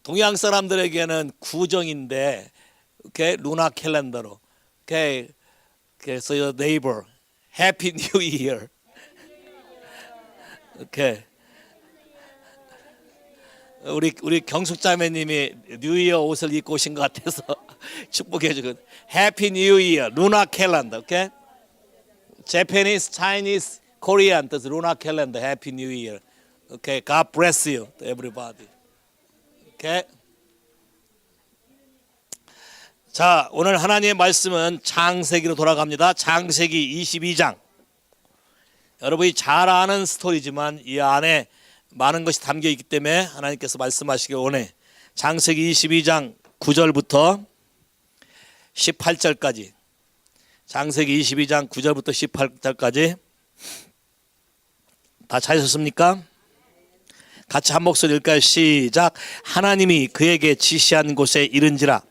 동양 사람들에게는 구정인데, okay, 루나 캘린더로, okay, so your neighbor, Happy New Year. Okay. 우리 경숙자매님이 뉴이어 옷을 입고 오신 것 같아서 축복해 주고, Happy New Year, 루나 캘린더, okay? Japanese, Chinese, Korean, that's lunar calendar. Happy New Year. Okay, God bless you, to everybody. Okay. 자, 오늘 하나님의 말씀은 창세기로 돌아갑니다. 창세기 22장. 여러분이 잘 아는 스토리지만 이 안에 많은 것이 담겨 있기 때문에 하나님께서 말씀하시길 원해. 창세기 22장 9절부터 18절까지. 창세기 22장 9절부터 18절까지 다 찾으셨습니까? 같이 한 목소리 읽을까요? 시작. 하나님이 그에게 지시한 곳에 이른지라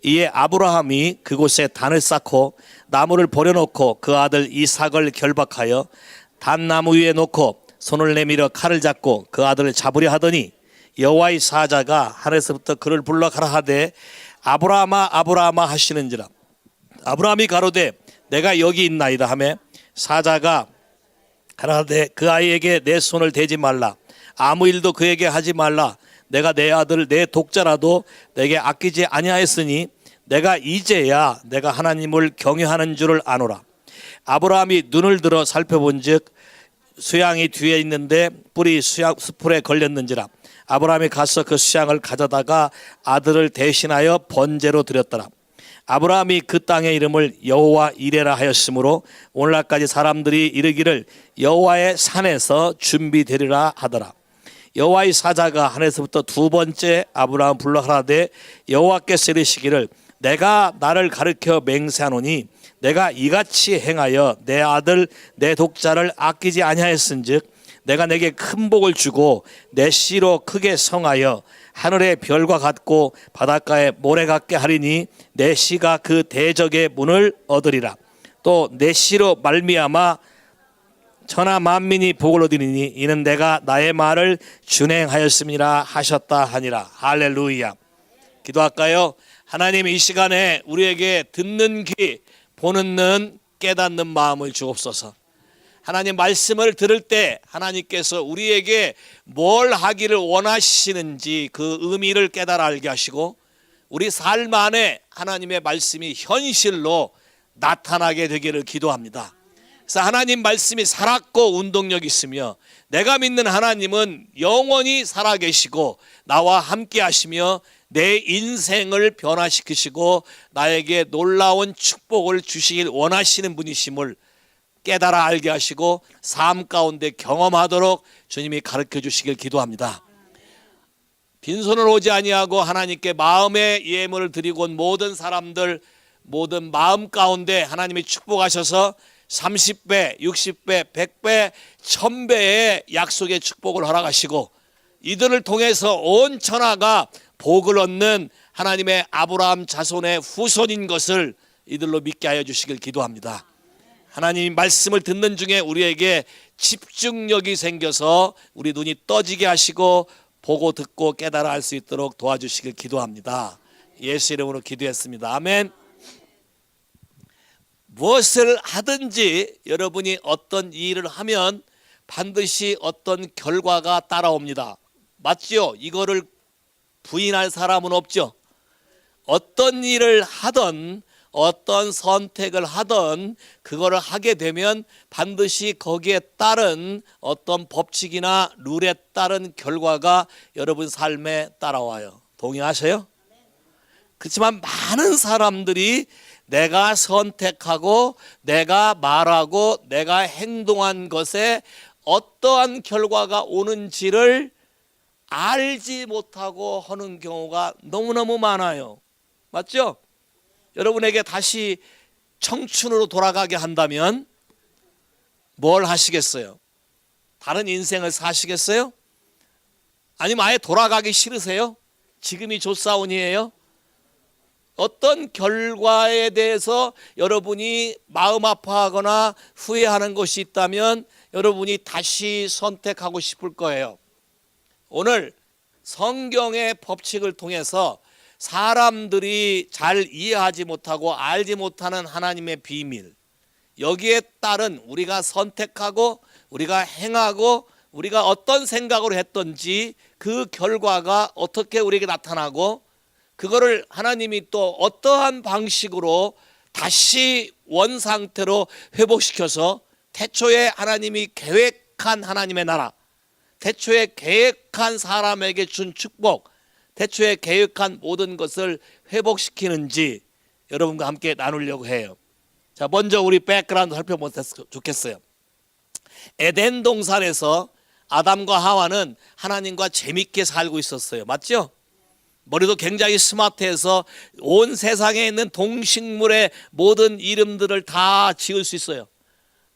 이에 아브라함이 그곳에 단을 쌓고 나무를 버려놓고 그 아들 이삭을 결박하여 단나무 위에 놓고 손을 내밀어 칼을 잡고 그 아들을 잡으려 하더니 여호와의 사자가 하늘에서부터 그를 불러 가라 하되 아브라함아 아브라함아 하시는지라 아브라함이 가로되 내가 여기 있나이다 하매 사자가 가라되 그 아이에게 내 손을 대지 말라 아무 일도 그에게 하지 말라 내가 내 아들 내 독자라도 내게 아끼지 아니하였으니 내가 이제야 내가 하나님을 경외하는 줄을 아노라. 아브라함이 눈을 들어 살펴본즉 수양이 뒤에 있는데 뿔이 수풀에 걸렸는지라 아브라함이 가서 그 수양을 가져다가 아들을 대신하여 번제로 드렸더라. 아브라함이 그 땅의 이름을 여호와 이레라 하였으므로 오늘날까지 사람들이 이르기를 여호와의 산에서 준비되리라 하더라. 여호와의 사자가 하늘에서부터 두 번째 아브라함 불러 가라되 여호와께서 이르시기를 내가 나를 가르쳐 맹세하노니 내가 이같이 행하여 내 아들 내 독자를 아끼지 아니하였은즉 내가 내게 큰 복을 주고 내 씨로 크게 성하여 하늘의 별과 같고 바닷가의 모래 같게 하리니 내 씨가 그 대적의 문을 얻으리라. 또 내 씨로 말미암아 천하 만민이 복을 얻으리니 이는 내가 나의 말을 준행하였음이라 하셨다 하니라. 할렐루야. 기도할까요? 하나님 이 시간에 우리에게 듣는 귀 보는 눈 깨닫는 마음을 주옵소서. 하나님 말씀을 들을 때 하나님께서 우리에게 뭘 하기를 원하시는지 그 의미를 깨달아 알게 하시고 우리 삶 안에 하나님의 말씀이 현실로 나타나게 되기를 기도합니다. 그래서 하나님 말씀이 살았고 운동력 있으며 내가 믿는 하나님은 영원히 살아계시고 나와 함께 하시며 내 인생을 변화시키시고 나에게 놀라운 축복을 주시길 원하시는 분이심을 깨달아 알게 하시고 삶 가운데 경험하도록 주님이 가르쳐 주시길 기도합니다. 빈손을 오지 아니하고 하나님께 마음의 예물을 드리고 온 모든 사람들 모든 마음 가운데 하나님이 축복하셔서 30배, 60배, 100배, 1000배의 약속의 축복을 허락하시고 이들을 통해서 온 천하가 복을 얻는 하나님의 아브라함 자손의 후손인 것을 이들로 믿게 하여 주시길 기도합니다. 하나님 말씀을 듣는 중에 우리에게 집중력이 생겨서 우리 눈이 떠지게 하시고 보고 듣고 깨달아 알 수 있도록 도와주시길 기도합니다. 예수 이름으로 기도했습니다. 아멘. 무엇을 하든지 여러분이 어떤 일을 하면 반드시 어떤 결과가 따라옵니다. 맞죠? 이거를 부인할 사람은 없죠. 어떤 일을 하든 어떤 선택을 하든 그거를 하게 되면 반드시 거기에 따른 어떤 법칙이나 룰에 따른 결과가 여러분 삶에 따라와요. 동의하세요? 그렇지만 많은 사람들이 내가 선택하고 내가 말하고 내가 행동한 것에 어떠한 결과가 오는지를 알지 못하고 하는 경우가 너무너무 많아요. 맞죠? 여러분에게 다시 청춘으로 돌아가게 한다면 뭘 하시겠어요? 다른 인생을 사시겠어요? 아니면 아예 돌아가기 싫으세요? 지금이 좋사온이에요? 어떤 결과에 대해서 여러분이 마음 아파하거나 후회하는 것이 있다면 여러분이 다시 선택하고 싶을 거예요. 오늘 성경의 법칙을 통해서 사람들이 잘 이해하지 못하고 알지 못하는 하나님의 비밀, 여기에 따른 우리가 선택하고 우리가 행하고 우리가 어떤 생각으로 했던지 그 결과가 어떻게 우리에게 나타나고 그거를 하나님이 또 어떠한 방식으로 다시 원상태로 회복시켜서 태초에 하나님이 계획한 하나님의 나라, 태초에 계획한 사람에게 준 축복, 태초에 계획한 모든 것을 회복시키는지 여러분과 함께 나누려고 해요. 자, 먼저 우리 백그라운드 살펴보면 좋겠어요. 에덴 동산에서 아담과 하와는 하나님과 재밌게 살고 있었어요. 맞죠? 머리도 굉장히 스마트해서 온 세상에 있는 동식물의 모든 이름들을 다 지을 수 있어요.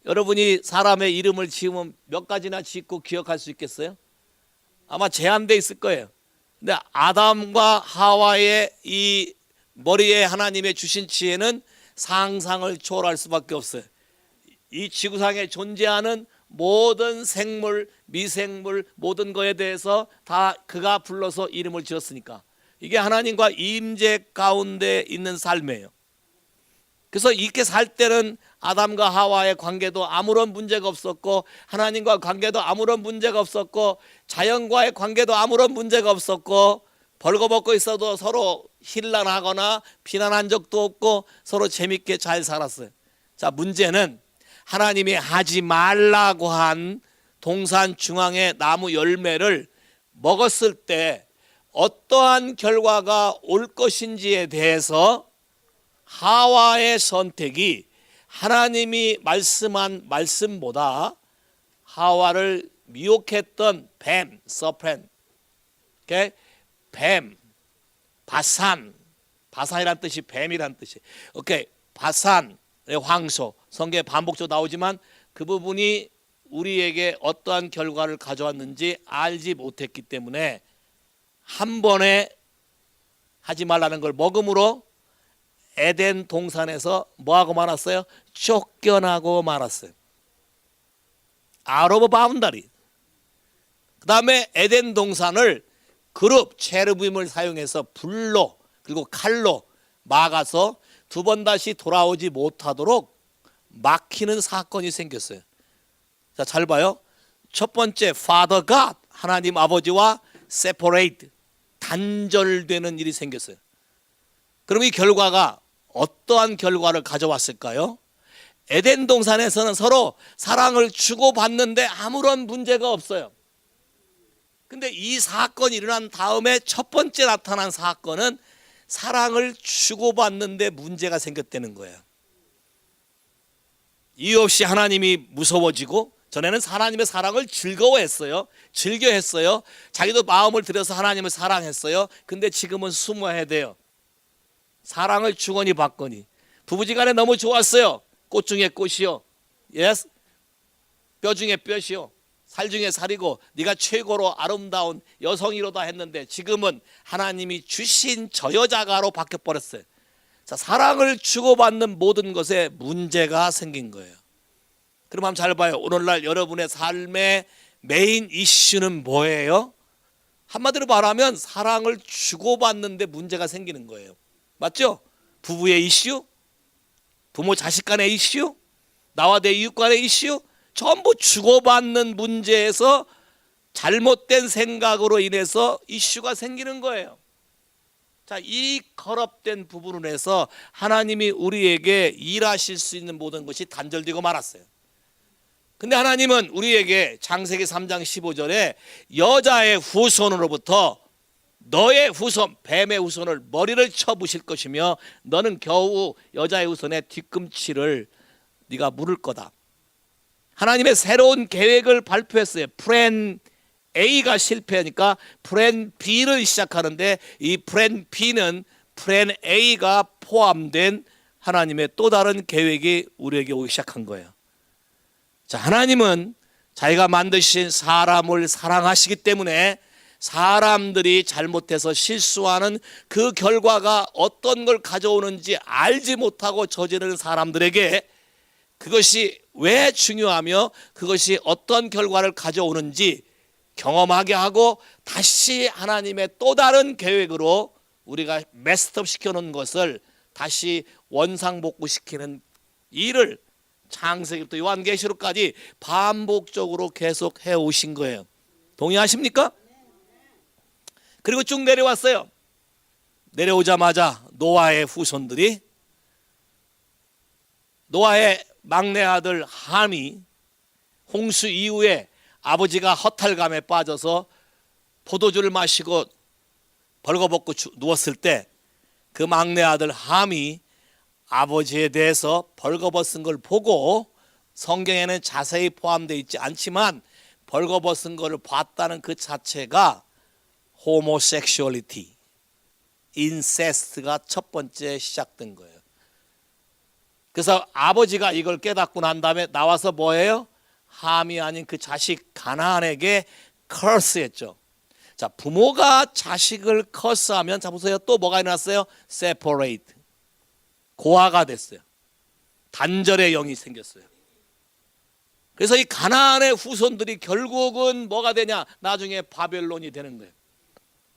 여러분이 사람의 이름을 지으면 몇 가지나 짓고 기억할 수 있겠어요? 아마 제한돼 있을 거예요. 근데 아담과 하와의 이 머리에 하나님의 주신 지혜는 상상을 초월할 수밖에 없어요. 이 지구상에 존재하는 모든 생물, 미생물, 모든 것에 대해서 다 그가 불러서 이름을 지었으니까 이게 하나님과 임재 가운데 있는 삶이에요. 그래서 이렇게 살 때는 아담과 하와의 관계도 아무런 문제가 없었고 하나님과 관계도 아무런 문제가 없었고 자연과의 관계도 아무런 문제가 없었고 벌거벗고 있어도 서로 힐난하거나 비난한 적도 없고 서로 재밌게 잘 살았어요. 자, 문제는 하나님이 하지 말라고 한 동산 중앙의 나무 열매를 먹었을 때 어떠한 결과가 올 것인지에 대해서 하와의 선택이 하나님이 말씀한 말씀보다 하와를 미혹했던 뱀, 서펜, 뱀, 바산이란 뜻이 뱀이란 뜻이. 바산의 황소, 성경에 반복적으로 나오지만 그 부분이 우리에게 어떠한 결과를 가져왔는지 알지 못했기 때문에 한 번에 하지 말라는 걸 먹음으로 에덴 동산에서 뭐하고 말았어요? 쫓겨나고 말았어요. Out of boundary. 그 다음에 에덴 동산을 그룹 체르빔을 사용해서 불로 그리고 칼로 막아서 두 번 다시 돌아오지 못하도록 막히는 사건이 생겼어요. 자, 잘 봐요. 첫 번째, Father God, 하나님 아버지와 separate, 단절되는 일이 생겼어요. 그럼 이 결과가 어떠한 결과를 가져왔을까요? 에덴 동산에서는 서로 사랑을 주고받는데 아무런 문제가 없어요. 근데 이 사건이 일어난 다음에 첫 번째 나타난 사건은 사랑을 주고받는데 문제가 생겼다는 거예요. 이유 없이 하나님이 무서워지고, 전에는 하나님의 사랑을 즐거워했어요. 즐겨했어요. 자기도 마음을 들여서 하나님을 사랑했어요. 근데 지금은 숨어야 돼요. 사랑을 주거니 받거니. 부부지간에 너무 좋았어요. 꽃 중에 꽃이요. 예스. 뼈 중에 뼈시요. 살 중에 살이고 네가 최고로 아름다운 여성이로다 했는데 지금은 하나님이 주신 저 여자가로 바뀌어버렸어요. 자, 사랑을 주고받는 모든 것에 문제가 생긴 거예요. 그럼 한번 잘 봐요. 오늘날 여러분의 삶의 메인 이슈는 뭐예요? 한마디로 말하면 사랑을 주고받는데 문제가 생기는 거예요. 맞죠? 부부의 이슈, 부모 자식 간의 이슈, 나와 내 이웃 간의 이슈, 전부 주고받는 문제에서 잘못된 생각으로 인해서 이슈가 생기는 거예요. 자, 이 거럽된 부분으로 해서 하나님이 우리에게 일하실 수 있는 모든 것이 단절되고 말았어요. 근데 하나님은 우리에게 창세기 3장 15절에 여자의 후손으로부터 너의 후손, 뱀의 후손을 머리를 쳐부실 것이며 너는 겨우 여자의 후손의 뒤꿈치를 네가 물을 거다. 하나님의 새로운 계획을 발표했어요. 플랜 A가 실패하니까 플랜 B를 시작하는데 이 플랜 B는 플랜 A가 포함된 하나님의 또 다른 계획이 우리에게 오기 시작한 거예요. 자, 하나님은 자기가 만드신 사람을 사랑하시기 때문에 사람들이 잘못해서 실수하는 그 결과가 어떤 걸 가져오는지 알지 못하고 저지르는 사람들에게 그것이 왜 중요하며 그것이 어떤 결과를 가져오는지 경험하게 하고 다시 하나님의 또 다른 계획으로 우리가 메스업 시켜놓은 것을 다시 원상복구시키는 일을 창세기부터 요한계시록까지 반복적으로 계속 해오신 거예요. 동의하십니까? 그리고 쭉 내려왔어요. 내려오자마자 노아의 후손들이, 노아의 막내 아들 함이 홍수 이후에 아버지가 허탈감에 빠져서 포도주를 마시고 벌거벗고 누웠을 때 그 막내 아들 함이 아버지에 대해서 벌거벗은 걸 보고, 성경에는 자세히 포함되어 있지 않지만 벌거벗은 것을 봤다는 그 자체가 호모섹슈얼리티, 인세스트가 첫 번째 시작된 거예요. 그래서 아버지가 이걸 깨닫고 난 다음에 나와서 뭐예요? 함이 아닌 그 자식 가나안에게 커스했죠. 자, 부모가 자식을 커스하면, 자 보세요, 또 뭐가 일어났어요? separate, 고아가 됐어요. 단절의 영이 생겼어요. 그래서 이 가나안의 후손들이 결국은 뭐가 되냐? 나중에 바벨론이 되는 거예요.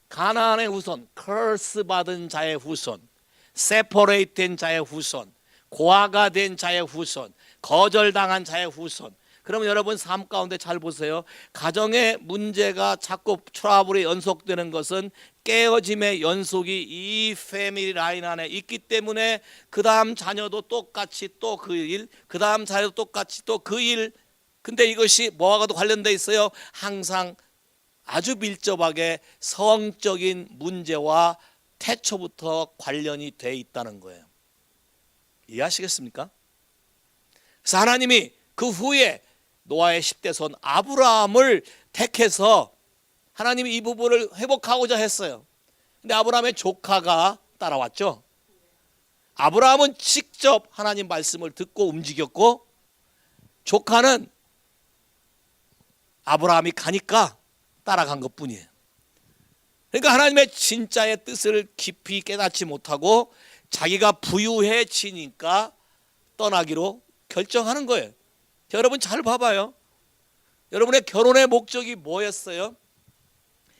가나안의 후손, curse 받은 자의 후손, separate 된 자의 후손, 고아가 된 자의 후손, 거절당한 자의 후손. 그러면 여러분 삶 가운데 잘 보세요. 가정의 문제가 자꾸 트러블이 연속되는 것은 깨어짐의 연속이 이 패밀리 라인 안에 있기 때문에 그 다음 자녀도 똑같이 또 그 일, 그 다음 자녀도 똑같이 또 그 일. 근데 이것이 뭐하고도 관련돼 있어요? 항상 아주 밀접하게 성적인 문제와 태초부터 관련이 돼 있다는 거예요. 이해하시겠습니까? 그래서 하나님이 그 후에 노아의 10대 손 아브라함을 택해서 하나님이 이 부분을 회복하고자 했어요. 근데 아브라함의 조카가 따라왔죠. 아브라함은 직접 하나님 말씀을 듣고 움직였고, 조카는 아브라함이 가니까 따라간 것뿐이에요. 그러니까 하나님의 진짜의 뜻을 깊이 깨닫지 못하고 자기가 부유해지니까 떠나기로 결정하는 거예요. 여러분 잘 봐봐요. 여러분의 결혼의 목적이 뭐였어요?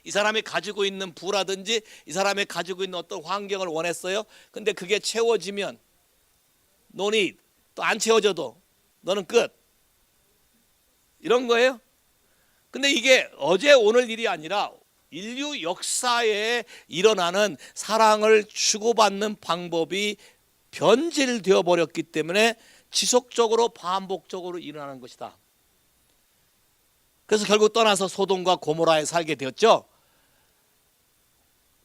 이 사람이 가지고 있는 부라든지 이 사람이 가지고 있는 어떤 환경을 원했어요. 근데 그게 채워지면 논이 또 안 채워져도 너는 끝, 이런 거예요. 근데 이게 어제 오늘 일이 아니라 인류 역사에 일어나는 사랑을 주고받는 방법이 변질되어 버렸기 때문에 지속적으로 반복적으로 일어나는 것이다. 그래서 결국 떠나서 소돔과 고모라에 살게 되었죠.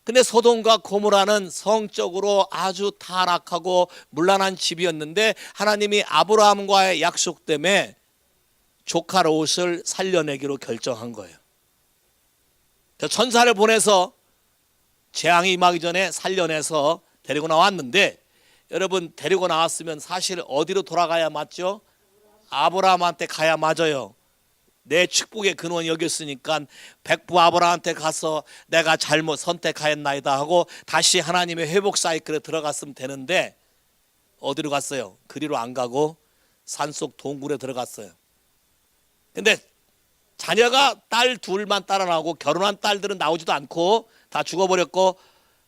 근데 소돔과 고모라는 성적으로 아주 타락하고 문란한 집이었는데 하나님이 아브라함과의 약속 때문에 조카 롯을 살려내기로 결정한 거예요. 천사를 보내서 재앙이 임하기 전에 살려내서 데리고 나왔는데, 여러분 데리고 나왔으면 사실 어디로 돌아가야 맞죠? 아브라함한테 가야 맞아요. 내 축복의 근원 여겼으니까 백부 아브라함한테 가서 내가 잘못 선택하였나이다 하고 다시 하나님의 회복 사이클에 들어갔으면 되는데 어디로 갔어요? 그리로 안 가고 산속 동굴에 들어갔어요. 근데 자녀가 딸 둘만 따라 나오고 결혼한 딸들은 나오지도 않고 다 죽어버렸고,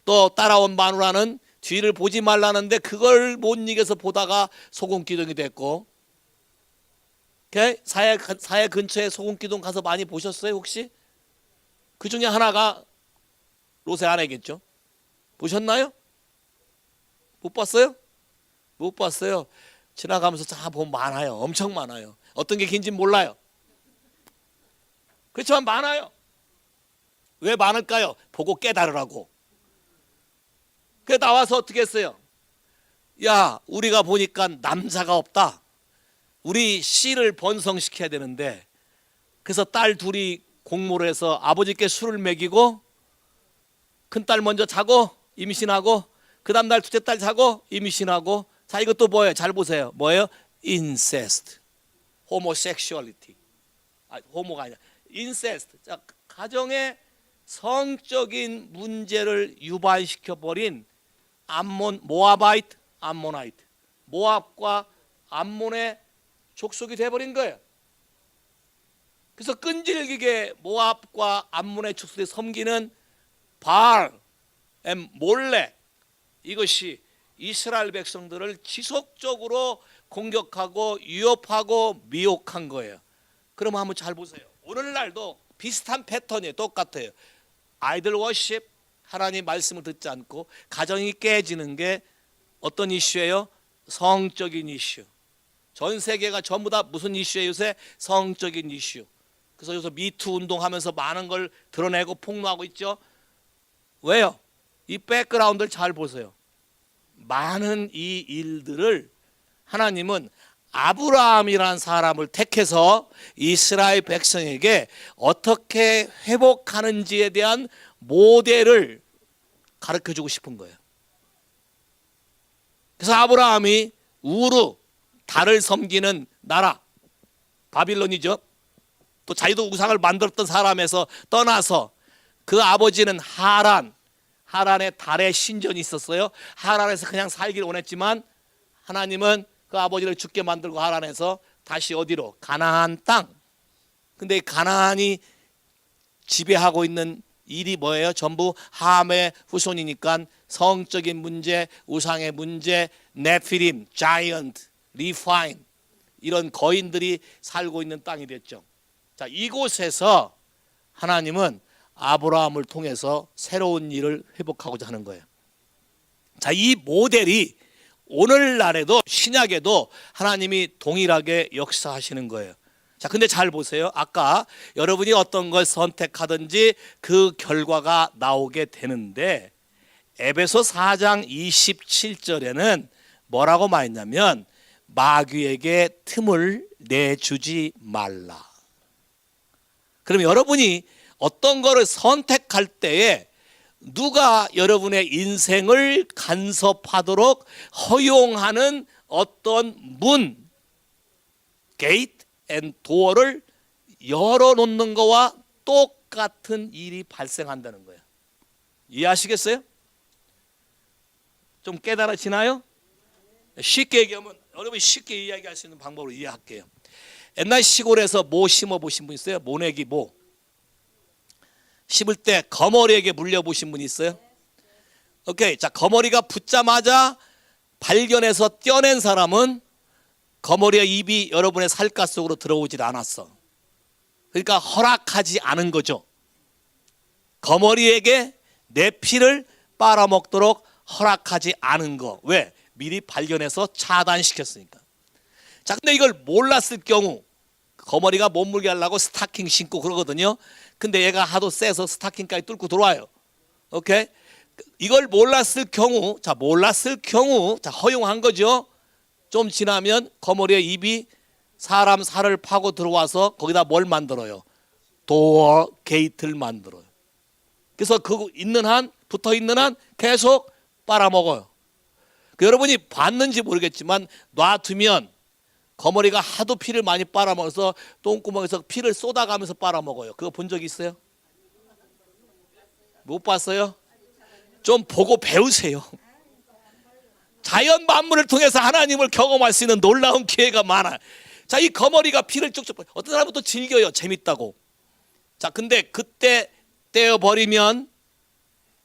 또 따라온 마누라는 뒤를 보지 말라는데 그걸 못 이겨서 보다가 소금기둥이 됐고, 사해 근처에 소금기둥 가서 많이 보셨어요 혹시? 그 중에 하나가 롯의 아내겠죠. 보셨나요? 못 봤어요? 못 봤어요. 지나가면서 다 보면 많아요. 엄청 많아요. 어떤 게 긴지 몰라요. 그렇지만 많아요. 왜 많을까요? 보고 깨달으라고. 그래 나와서 어떻게 했어요? 야, 우리가 보니까 남자가 없다. 우리 씨를 번성시켜야 되는데, 그래서 딸 둘이 공모를 해서 아버지께 술을 먹이고 큰딸 먼저 자고 임신하고 그 다음 날 둘째 딸 자고 임신하고. 자, 이것도 뭐예요? 잘 보세요. 뭐예요? 인세스트, 호모섹슈얼리티. 호모가 아니라 인세스트. 자, 가정의 성적인 문제를 유발시켜버린 모아바이트, 암모나이트, 모압과 암몬의 족속이 돼버린 거예요. 그래서 끈질기게 모압과 암몬의 족속이 섬기는 바알, 몰렉, 이것이 이스라엘 백성들을 지속적으로 공격하고 위협하고 미혹한 거예요. 그러면 한번 잘 보세요. 오늘날도 비슷한 패턴이에요. 똑같아요. 아이들 워십, 하나님 말씀을 듣지 않고 가정이 깨지는 게 어떤 이슈예요? 성적인 이슈. 전 세계가 전부 다 무슨 이슈예요? 요새 성적인 이슈. 그래서 요새 미투 운동하면서 많은 걸 드러내고 폭로하고 있죠. 왜요? 이 백그라운드를 잘 보세요. 많은 이 일들을 하나님은 아브라함이라는 사람을 택해서 이스라엘 백성에게 어떻게 회복하는지에 대한 모델을 가르쳐주고 싶은 거예요. 그래서 아브라함이 우르, 달을 섬기는 나라, 바빌론이죠. 또 자기도 우상을 만들었던 사람에서 떠나서 그 아버지는 하란에 달의 신전이 있었어요. 하란에서 그냥 살기를 원했지만 하나님은 그 아버지를 죽게 만들고 하란에서 다시 어디로? 가나안 땅. 근데 가나안이 지배하고 있는 일이 뭐예요? 전부 함의 후손이니까 성적인 문제, 우상의 문제, 네피림, 자이언트, 리파인 이런 거인들이 살고 있는 땅이 됐죠. 자, 이곳에서 하나님은 아브라함을 통해서 새로운 일을 회복하고자 하는 거예요. 자, 이 모델이 오늘날에도 신약에도 하나님이 동일하게 역사하시는 거예요. 자, 근데 잘 보세요. 아까 여러분이 어떤 걸 선택하든지 그 결과가 나오게 되는데 에베소 4장 27절에는 뭐라고 말했냐면 마귀에게 틈을 내주지 말라. 그럼 여러분이 어떤 거를 선택할 때에 누가 여러분의 인생을 간섭하도록 허용하는 어떤 문, 게이트 앤 도어를 열어놓는 거와 똑같은 일이 발생한다는 거예요. 이해하시겠어요? 좀 깨달아지나요? 쉽게 얘기하면 여러분이 쉽게 이야기할 수 있는 방법으로 이해할게요. 옛날 시골에서 모 심어보신 분 있어요? 모내기 모. 심을 때 거머리에게 물려보신 분 있어요? 오케이. 자, 거머리가 붙자마자 발견해서 떼어낸 사람은 거머리의 입이 여러분의 살갗 속으로 들어오질 않았어. 그러니까 허락하지 않은 거죠. 거머리에게 내 피를 빨아먹도록 허락하지 않은 거. 왜? 미리 발견해서 차단시켰으니까. 자, 근데 이걸 몰랐을 경우 거머리가 못 물게 하려고 스타킹 신고 그러거든요. 근데 얘가 하도 세서 스타킹까지 뚫고 들어와요. 오케이? 이걸 몰랐을 경우, 자, 허용한 거죠. 좀 지나면 거머리의 입이 사람 살을 파고 들어와서 거기다 뭘 만들어요? 도어, 게이트를 만들어요. 그래서 그 있는 한, 붙어 있는 한 계속 빨아먹어요. 여러분이 봤는지 모르겠지만 놔두면 거머리가 하도 피를 많이 빨아먹어서 똥구멍에서 피를 쏟아가면서 빨아먹어요. 그거 본 적 있어요? 못 봤어요? 좀 보고 배우세요. 자연 만물을 통해서 하나님을 경험할 수 있는 놀라운 기회가 많아요. 자, 이 거머리가 피를 쭉쭉, 어떤 사람은 또 즐겨요. 재밌다고. 자, 근데 그때 떼어버리면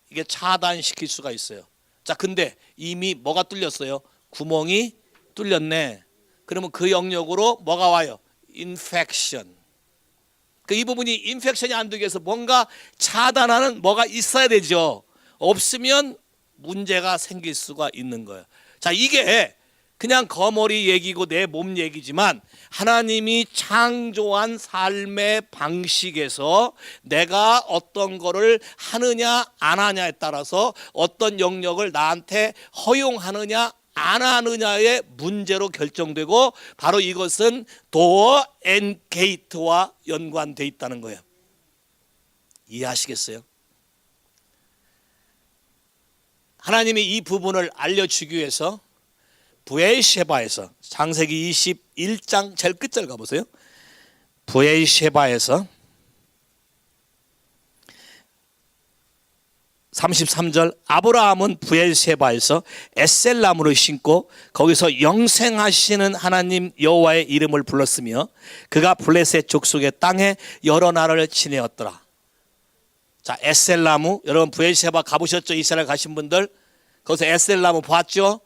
이게 차단시킬 수가 있어요. 자, 근데 이미 뭐가 뚫렸어요? 구멍이 뚫렸네. 그러면 그 영역으로 뭐가 와요? 인펙션. 이 부분이 인펙션이 안 되기 위해서 뭔가 차단하는 뭐가 있어야 되죠. 없으면 문제가 생길 수가 있는 거예요. 자, 이게 그냥 거머리 얘기고 내 몸 얘기지만 하나님이 창조한 삶의 방식에서 내가 어떤 거를 하느냐 안 하냐에 따라서 어떤 영역을 나한테 허용하느냐 안 하느냐의 문제로 결정되고 바로 이것은 도어 앤 게이트와 연관되어 있다는 거예요. 이해하시겠어요? 하나님이 이 부분을 알려주기 위해서 브에르셰바에서 창세기 21장 제일 끝절 가보세요. 브에르셰바에서 33절 아브라함은 브엘세바에서 에셀나무를 심고 거기서 영생하시는 하나님 여호와의 이름을 불렀으며 그가 블레셋 족속의 땅에 여러 날을 지내었더라. 자, 에셀나무, 여러분 브엘세바 가보셨죠? 이스라엘 가신 분들 거기서 에셀나무 봤죠?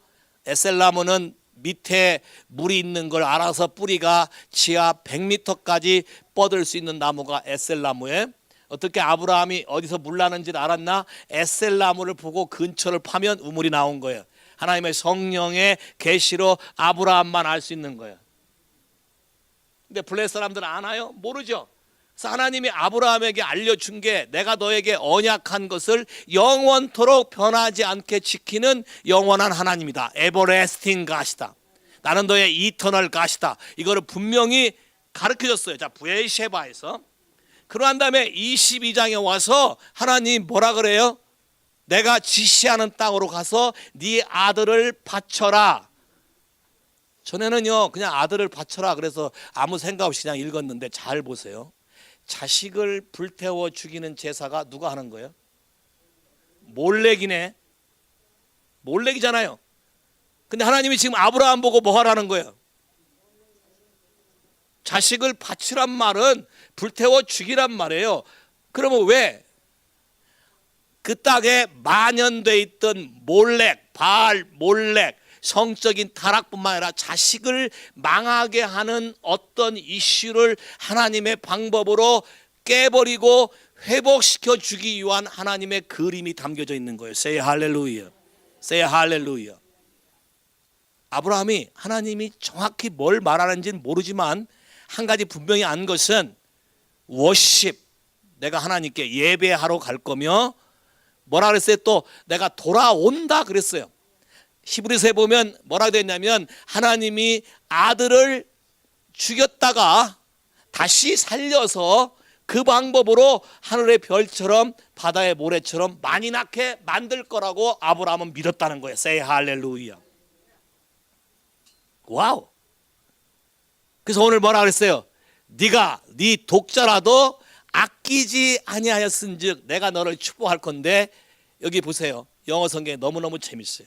에셀나무는 밑에 물이 있는 걸 알아서 뿌리가 지하 100m까지 뻗을 수 있는 나무가 에셀나무에, 어떻게 아브라함이 어디서 물 나는지 알았나? 에셀나무를 보고 근처를 파면 우물이 나온 거예요. 하나님의 성령의 계시로 아브라함만 알 수 있는 거예요. 근데 블레셋 사람들은 아나요? 모르죠. 그래서 하나님이 아브라함에게 알려준 게 내가 너에게 언약한 것을 영원토록 변하지 않게 지키는 영원한 하나님이다. 에버레스팅 가시다. 나는 너의 이터널 가시다. 이거를 분명히 가르쳐줬어요. 자, 브엘세바에서. 그러한 다음에 22장에 와서 하나님 뭐라 그래요? 내가 지시하는 땅으로 가서 네 아들을 바쳐라. 전에는요 그냥 아들을 바쳐라 그래서 아무 생각 없이 그냥 읽었는데 잘 보세요. 자식을 불태워 죽이는 제사가 누가 하는 거예요? 몰렉이네. 몰렉이잖아요. 근데 하나님이 지금 아브라함 보고 뭐 하라는 거예요? 자식을 바치란 말은 불태워 죽이란 말이에요. 그러면 왜? 그 땅에 만연돼 있던 몰렉, 바알, 몰렉, 성적인 타락뿐만 아니라 자식을 망하게 하는 어떤 이슈를 하나님의 방법으로 깨버리고 회복시켜 주기 위한 하나님의 그림이 담겨져 있는 거예요. Say hallelujah. Say hallelujah. 아브라함이 하나님이 정확히 뭘 말하는지는 모르지만 한 가지 분명히 안 것은 워십, 내가 하나님께 예배하러 갈 거며 뭐라 그랬어요? 또 내가 돌아온다 그랬어요. 히브리서에 보면 뭐라 됐냐면 하나님이 아들을 죽였다가 다시 살려서 그 방법으로 하늘의 별처럼 바다의 모래처럼 많이 낳게 만들 거라고 아브라함은 믿었다는 거예요. Say hallelujah. 와우. 그래서 오늘 뭐라 그랬어요? 네가 네 독자라도 아끼지 아니하였은즉 내가 너를 축복할 건데, 여기 보세요. 영어 성경에 너무너무 재밌어요.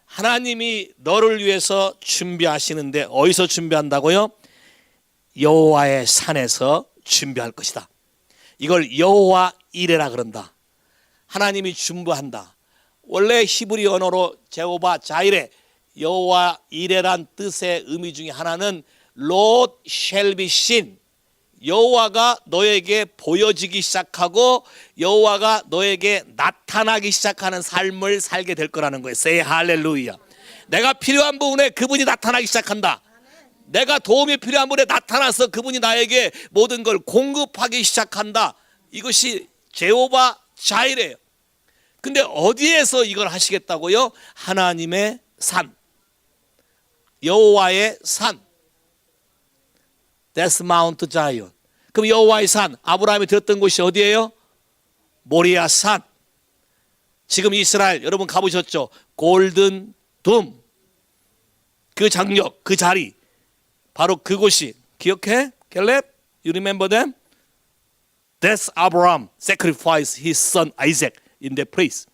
하나님이 너를 위해서 준비하시는데 어디서 준비한다고요? 여호와의 산에서 준비할 것이다. 이걸 여호와 이레라 그런다. 하나님이 준비한다. 원래 히브리 언어로 제호바 자이레, 여호와 이레란 뜻의 의미 중에 하나는 Lord shall be seen. 여호와가 너에게 보여지기 시작하고 여호와가 너에게 나타나기 시작하는 삶을 살게 될 거라는 거예요. Say hallelujah. 내가 필요한 부분에 그분이 나타나기 시작한다. 내가 도움이 필요한 분에 나타나서 그분이 나에게 모든 걸 공급하기 시작한다. 이것이 제호바 자이레예요. 근데 어디에서 이걸 하시겠다고요? 하나님의 산, 여호와의 산. That's Mount Zion. 그럼 여호와의 산, 아브라함이 들었던 곳이 어디예요? 모리아 산. 지금 이스라엘 여러분 가보셨죠? 골든 둠. 그 장력, 그 자리, 바로 그곳이, 기억해? 갤렙? You remember them? That's Abraham sacrificed his son Isaac in that place.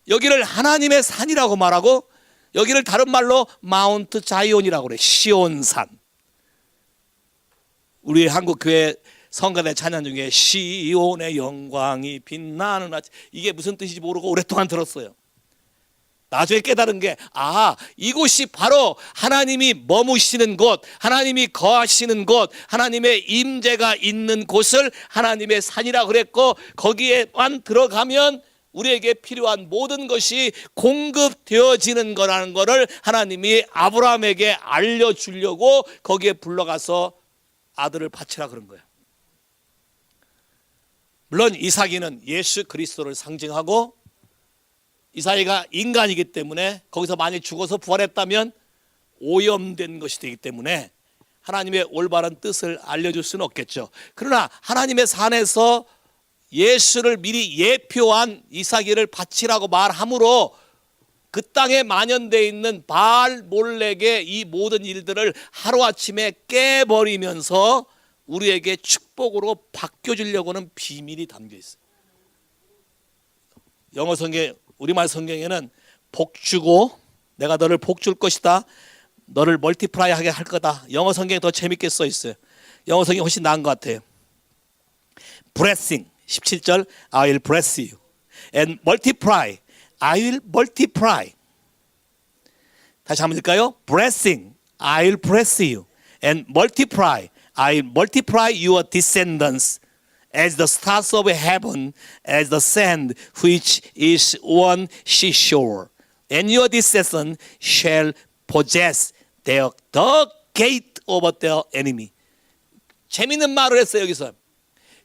여기를 하나님의 산이라고 말하고 여기를 다른 말로 마운트 자이온이라고 그래. 시온산. 우리 한국교회 성가대 찬양 중에 시온의 영광이 빛나는 아침, 이게 무슨 뜻인지 모르고 오랫동안 들었어요. 나중에 깨달은 게, 이곳이 바로 하나님이 머무시는 곳, 하나님이 거하시는 곳, 하나님의 임재가 있는 곳을 하나님의 산이라고 그랬고, 거기에만 들어가면 우리에게 필요한 모든 것이 공급되어지는 거라는 것을 하나님이 아브라함에게 알려주려고 거기에 불러가서 아들을 바치라 그런 거예요. 물론 이삭이는 예수 그리스도를 상징하고, 이삭이가 인간이기 때문에 거기서 많이 죽어서 부활했다면 오염된 것이 되기 때문에 하나님의 올바른 뜻을 알려줄 수는 없겠죠. 그러나 하나님의 산에서 예수를 미리 예표한 이삭이를 바치라고 말함으로 그 땅에 만연되어 있는 바알 몰렉의 이 모든 일들을 하루아침에 깨버리면서 우리에게 축복으로 바뀌어주려고 하는 비밀이 담겨 있어요. 영어 성경, 우리말 성경에는 복 주고 내가 너를 복 줄 것이다. 너를 멀티플라이 하게 할 거다. 영어 성경이 더 재밌게 써 있어요. 영어 성경이 훨씬 나은 것 같아요. blessing 17절 I will bless you and multiply I will multiply. 다시 한번 읽을까요? blessing I will bless you and multiply I will multiply your descendants as the stars of heaven, as the sand which is on seashore. And your descendants shall possess the gate of their enemy. 재밌는 말을 했어요. 여기서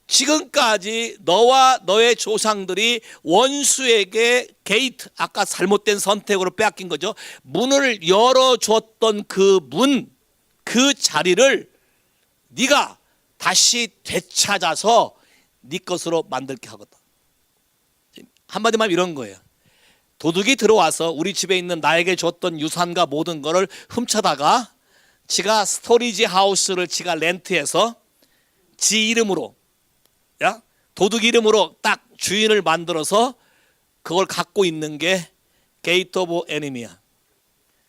지금까지 너와 너의 조상들이 원수에게 게이트, 아까 잘못된 선택으로 빼앗긴 거죠. 문을 열어줬던 그 문, 그 자리를 네가 다시 되찾아서 네 것으로 만들게 하거든. 한마디 말하면 이런 거예요. 도둑이 들어와서 우리 집에 있는 나에게 줬던 유산과 모든 거를 훔쳐다가 지가 스토리지 하우스를 지가 렌트해서 지 이름으로, 야, 도둑 이름으로 딱 주인을 만들어서 그걸 갖고 있는 게 게이트 오브 에니미야.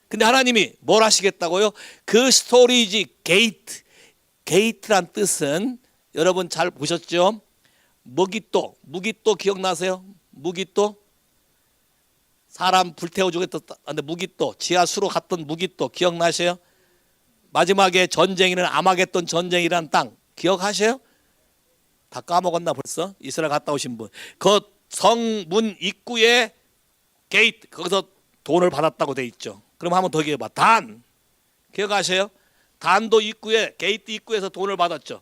근데 하나님이 뭘 하시겠다고요? 그 스토리지 게이트란 뜻은 여러분 잘 보셨죠? 무기또 기억나세요? 무기또? 사람 불태워 주겠다는데 무기또, 지하수로 갔던 무기또 기억나세요? 마지막에 전쟁이는 아마겟돈 전쟁이라는 땅 기억하세요? 다 까먹었나 벌써? 이스라엘 갔다 오신 분. 그 성문 입구에 게이트, 거기서 돈을 받았다고 돼 있죠. 그럼 한번 더 기억해봐. 단 기억하세요? 단도 입구에, 게이트 입구에서 돈을 받았죠.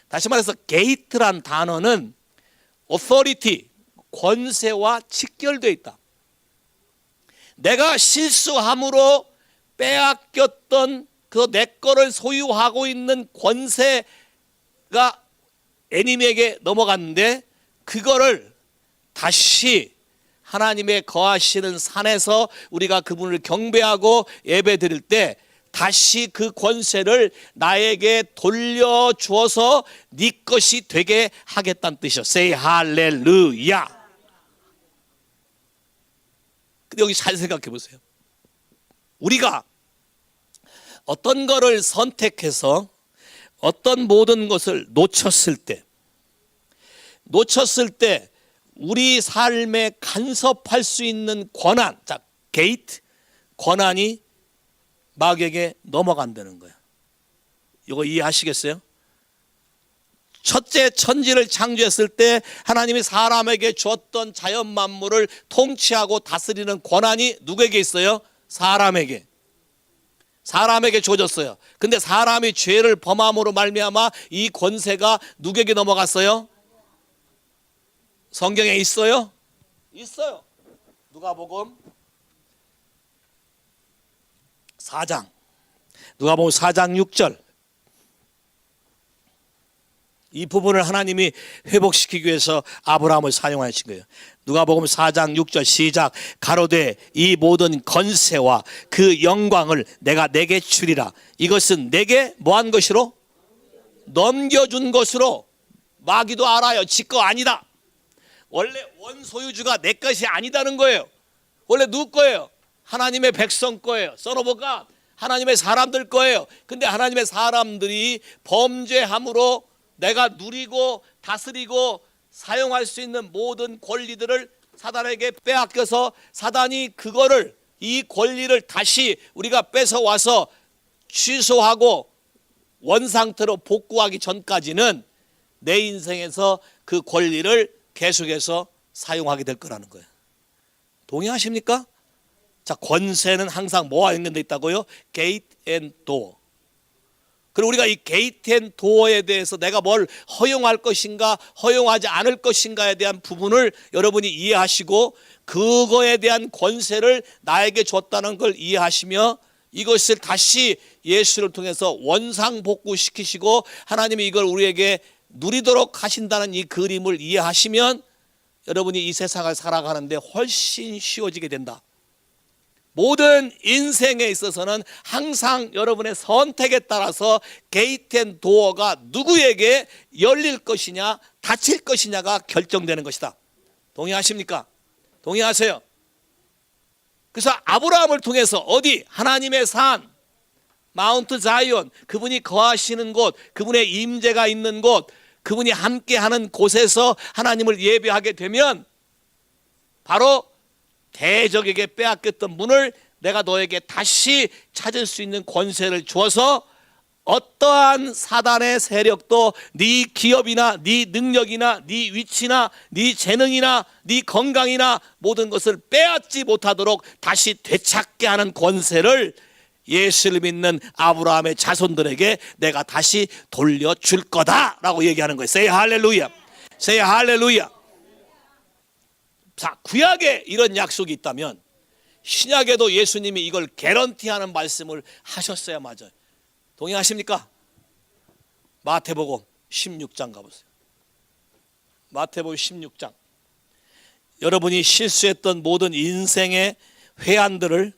다시 말해서 게이트란 단어는 authority, 권세와 직결되어 있다. 내가 실수함으로 빼앗겼던 그 내 거를 소유하고 있는 권세가 에님에게 넘어갔는데 그거를 다시 하나님의 거하시는 산에서 우리가 그분을 경배하고 예배 드릴 때 다시 그 권세를 나에게 돌려주어서 네 것이 되게 하겠다는 뜻이요. Say 할렐루야. 근데 여기 잘 생각해 보세요. 우리가 어떤 거를 선택해서 어떤 모든 것을 놓쳤을 때 우리 삶에 간섭할 수 있는 권한, 자, 게이트, 권한이 마귀에게 넘어간다는 거예요. 이거 이해하시겠어요? 첫째 천지를 창조했을 때 하나님이 사람에게 줬던 자연 만물을 통치하고 다스리는 권한이 누구에게 있어요? 사람에게 주어졌어요. 근데 사람이 죄를 범함으로 말미암아 이 권세가 누구에게 넘어갔어요? 성경에 있어요? 있어요. 누가복음 4장. 누가복음 4장 6절. 이 부분을 하나님이 회복시키기 위해서 아브라함을 사용하신 거예요. 누가복음 4장 6절 시작. 가로되 이 모든 권세와 그 영광을 내가 내게 주리라. 이것은 내게 뭐한 것이로? 넘겨준 것으로. 마귀도 알아요. 지 거 아니다. 원래 원소유주가 내 것이 아니다는 거예요. 원래 누구 거예요? 하나님의 백성 거예요. 써놓을까? 하나님의 사람들 거예요. 근데 하나님의 사람들이 범죄함으로 내가 누리고 다스리고 사용할 수 있는 모든 권리들을 사단에게 빼앗겨서 사단이 그거를, 이 권리를 다시 우리가 뺏어와서 취소하고 원상태로 복구하기 전까지는 내 인생에서 그 권리를 계속해서 사용하게 될 거라는 거예요. 동의하십니까? 자, 권세는 항상 뭐와 연관되어 있다고요? 게이트 앤 도어. 그리고 우리가 이 게이트 앤 도어에 대해서 내가 뭘 허용할 것인가 허용하지 않을 것인가에 대한 부분을 여러분이 이해하시고 그거에 대한 권세를 나에게 줬다는 걸 이해하시며 이것을 다시 예수를 통해서 원상복구시키시고 하나님이 이걸 우리에게 누리도록 하신다는 이 그림을 이해하시면 여러분이 이 세상을 살아가는데 훨씬 쉬워지게 된다. 모든 인생에 있어서는 항상 여러분의 선택에 따라서 게이트 앤 도어가 누구에게 열릴 것이냐 닫힐 것이냐가 결정되는 것이다. 동의하십니까? 동의하세요? 그래서 아브라함을 통해서 어디? 하나님의 산, 마운트 자이온, 그분이 거하시는 곳, 그분의 임재가 있는 곳, 그분이 함께하는 곳에서 하나님을 예배하게 되면 바로 대적에게 빼앗겼던 문을 내가 너에게 다시 찾을 수 있는 권세를 주어서 어떠한 사단의 세력도 네 기업이나 네 능력이나 네 위치나 네 재능이나 네 건강이나 모든 것을 빼앗지 못하도록 다시 되찾게 하는 권세를 예수를 믿는 아브라함의 자손들에게 내가 다시 돌려줄 거다라고 얘기하는 거예요. Say 할렐루야. Say 할렐루야. 자, 구약에 이런 약속이 있다면 신약에도 예수님이 이걸 개런티하는 말씀을 하셨어야 맞아요. 동의하십니까? 마태복음 16장 가보세요. 마태복음 16장. 여러분이 실수했던 모든 인생의 회한들을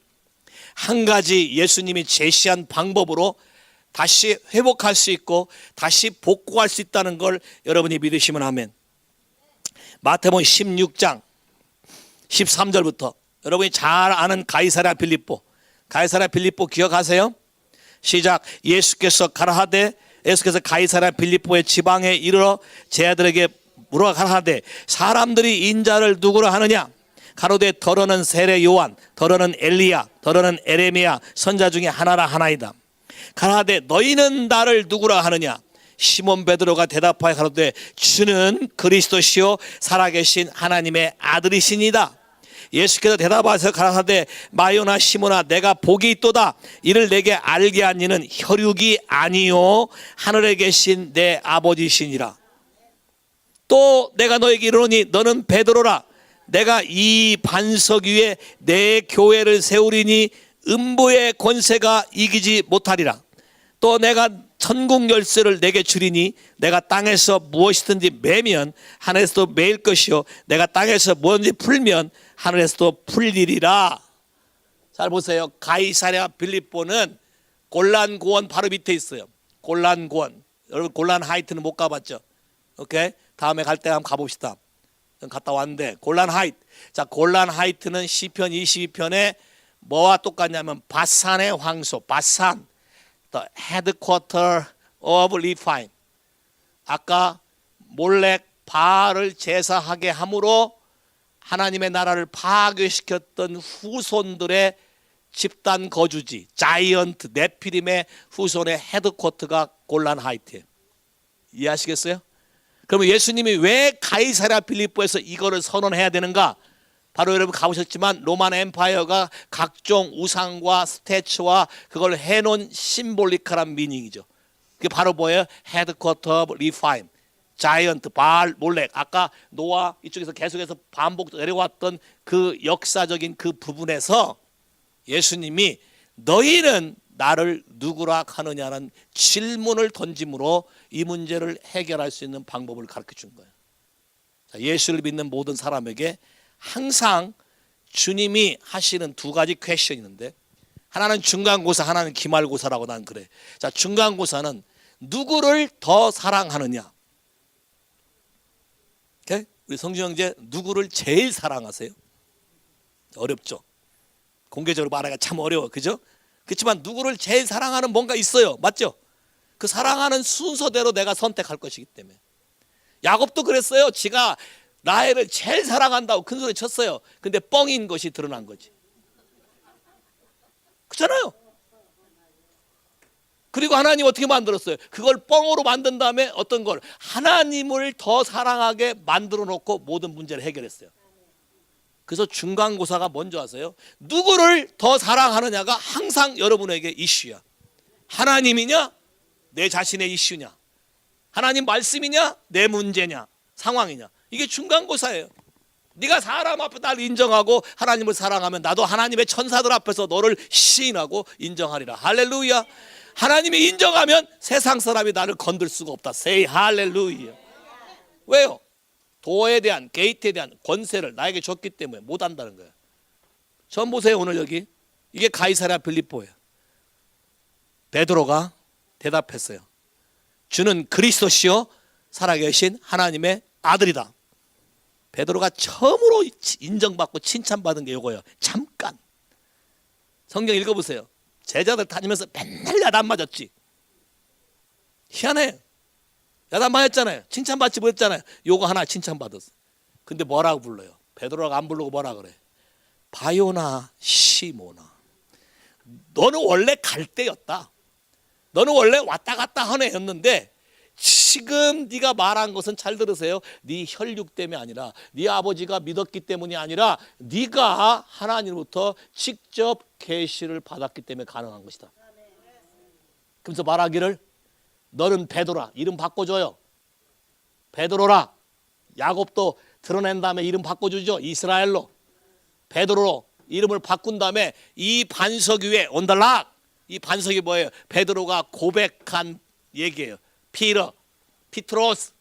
한 가지 예수님이 제시한 방법으로 다시 회복할 수 있고 다시 복구할 수 있다는 걸 여러분이 믿으시면 아멘. 마태복음 16장 13절부터 여러분이 잘 아는 가이사랴 빌립보. 가이사랴 빌립보 기억하세요? 시작. 예수께서 가라하되, 예수께서 가이사랴 빌립보의 지방에 이르러 제 아들에게 물어 가라하되 사람들이 인자를 누구로 하느냐? 가로되 더러는 세례 요한, 더러는 엘리야, 더러는 에레미야 선자 중에 하나라 하나이다. 가라하되 너희는 나를 누구라 하느냐? 시몬 베드로가 대답하여 가로되 주는 그리스도시요 살아계신 하나님의 아들이시니이다. 예수께서 대답하셔서 가라사대 마요나 시몬아 내가 복이 있도다. 이를 내게 알게 한 이는 혈육이 아니요 하늘에 계신 내 아버지시니라. 또 내가 너에게 이르노니 너는 베드로라. 내가 이 반석 위에 내 교회를 세우리니 음부의 권세가 이기지 못하리라. 또 내가 천국 열쇠를 내게 주리니 내가 땅에서 무엇이든지 매면 하늘에서도 매일 것이요 내가 땅에서 무엇든지 풀면 하늘에서도 풀리리라. 잘 보세요. 가이사랴 빌립보는 골란 고원 바로 밑에 있어요. 골란 고원. 여러분 골란 하이트는 못 가봤죠? 오케이? 다음에 갈 때 한번 가봅시다. 갔다 왔는데 골란 하이트. 자, 골란 하이트는 시편 22편에 뭐와 똑같냐면 바산의 황소, 바산. The headquarter of Rephaim. 아까 몰렉 바알을 제사하게 함으로 하나님의 나라를 파괴시켰던 후손들의 집단 거주지, 자이언트 네피림의 후손의 헤드쿼터가 골란 하이트예요. 이해하시겠어요? 그러면 예수님이 왜 가이사랴 빌립보에서 이거를 선언해야 되는가? 바로 여러분 가보셨지만 로만 엠파이어가 각종 우상과 스태츄와 그걸 해놓은 심볼리카란 미닝이죠. 그게 바로 뭐예요? 헤드쿼터 오브 리파임, 자이언트, 바알, 몰렉. 아까 노아 이쪽에서 계속해서 반복 내려왔던 그 역사적인 그 부분에서 예수님이 너희는 나를 누구라 하느냐는 질문을 던짐으로 이 문제를 해결할 수 있는 방법을 가르쳐 준 거예요. 자, 예수를 믿는 모든 사람에게 항상 주님이 하시는 두 가지 퀘션이 있는데 하나는 중간고사, 하나는 기말고사라고 난 그래. 자, 중간고사는 누구를 더 사랑하느냐. 오케이? 우리 성주 형제 누구를 제일 사랑하세요? 어렵죠. 공개적으로 말하기가 참 어려워. 그죠? 그렇지만 누구를 제일 사랑하는 뭔가 있어요. 맞죠? 그 사랑하는 순서대로 내가 선택할 것이기 때문에. 야곱도 그랬어요. 지가 라헬을 제일 사랑한다고 큰 소리 쳤어요. 근데 뻥인 것이 드러난 거지. 그렇잖아요. 그리고 하나님 어떻게 만들었어요? 그걸 뻥으로 만든 다음에 어떤 걸 하나님을 더 사랑하게 만들어 놓고 모든 문제를 해결했어요. 그래서 중간고사가 뭔지 아세요? 누구를 더 사랑하느냐가 항상 여러분에게 이슈야. 하나님이냐? 내 자신의 이슈냐? 하나님 말씀이냐? 내 문제냐? 상황이냐? 이게 중간고사예요. 네가 사람 앞에 날 인정하고 하나님을 사랑하면 나도 하나님의 천사들 앞에서 너를 시인하고 인정하리라. 할렐루야. 하나님이 인정하면 세상 사람이 나를 건들 수가 없다. Say 할렐루야. 왜요? 도어에 대한, 게이트에 대한 권세를 나에게 줬기 때문에 못한다는 거예요. 전 보세요. 오늘 여기 이게 가이사랴 빌립보예요. 베드로가 대답했어요. 주는 그리스도시요 살아계신 하나님의 아들이다. 베드로가 처음으로 인정받고 칭찬받은 게 이거예요. 잠깐. 성경 읽어보세요. 제자들 다니면서 맨날 야단 맞았지. 희한해. 야단 맞았잖아요. 칭찬받지 못했잖아요. 요거 하나 칭찬받았어. 근데 뭐라고 불러요? 베드로가 안 부르고 뭐라 그래? 바요나 시모나. 너는 원래 갈대였다. 너는 원래 왔다 갔다 하는 애였는데 지금 네가 말한 것은, 잘 들으세요, 네 혈육 때문이 아니라, 네 아버지가 믿었기 때문이 아니라 네가 하나님으로부터 직접 계시를 받았기 때문에 가능한 것이다. 그래서 말하기를 너는 베드로라. 이름 바꿔줘요. 베드로라. 야곱도 드러낸 다음에 이름 바꿔주죠. 이스라엘로. 베드로로 이름을 바꾼 다음에 이 반석 위에 온달락. 이 반석이 뭐예요? 베드로가 고백한 얘기예요. 피트로스.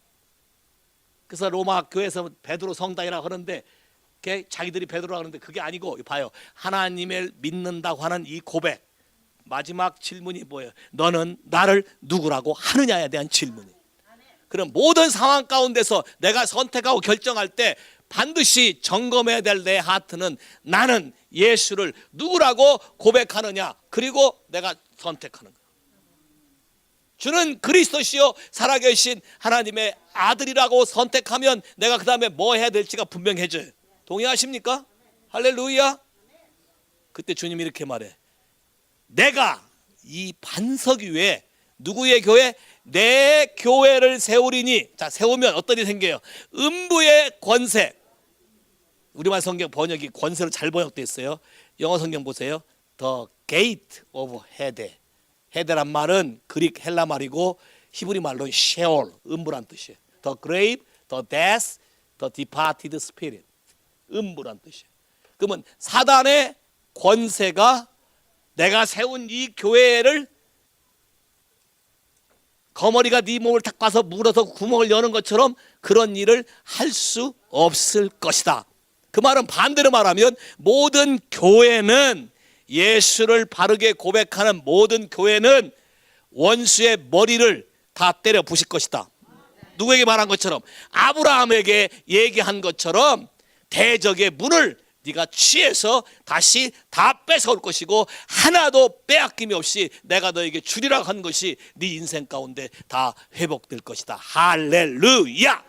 그래서 로마 교회에서 베드로 성당이라고 하는데 자기들이 베드로라고 하는데 그게 아니고, 봐요, 하나님을 믿는다고 하는 이 고백, 마지막 질문이 뭐예요? 너는 나를 누구라고 하느냐에 대한 질문이. 그럼 모든 상황 가운데서 내가 선택하고 결정할 때 반드시 점검해야 될 내 하트는 나는 예수를 누구라고 고백하느냐, 그리고 내가 선택하는 거예요. 주는 그리스도시요 살아계신 하나님의 아들이라고 선택하면 내가 그 다음에 뭐 해야 될지가 분명해져요. 동의하십니까? 할렐루야. 그때 주님이 이렇게 말해. 내가 이 반석 위에 누구의 교회? 내 교회를 세우리니. 자, 세우면 어떤 일이 생겨요? 음부의 권세. 우리말 성경 번역이 권세로 잘 번역되어 있어요. 영어 성경 보세요. The gate of Hades. 헤데란 말은 그릭 헬라 말이고 히브리 말로 셰올, 음부란 뜻이에요. The grave, the death, the departed spirit. 음부란 뜻이에요. 그러면 사단의 권세가 내가 세운 이 교회를, 거머리가 네 몸을 탁 봐서 물어서 구멍을 여는 것처럼 그런 일을 할 수 없을 것이다. 그 말은 반대로 말하면 모든 교회는, 예수를 바르게 고백하는 모든 교회는 원수의 머리를 다 때려 부실 것이다. 누구에게 말한 것처럼? 아브라함에게 얘기한 것처럼 대적의 문을 네가 취해서 다시 다 뺏어올 것이고 하나도 빼앗김이 없이 내가 너에게 주리라고 한 것이 네 인생 가운데 다 회복될 것이다. 할렐루야.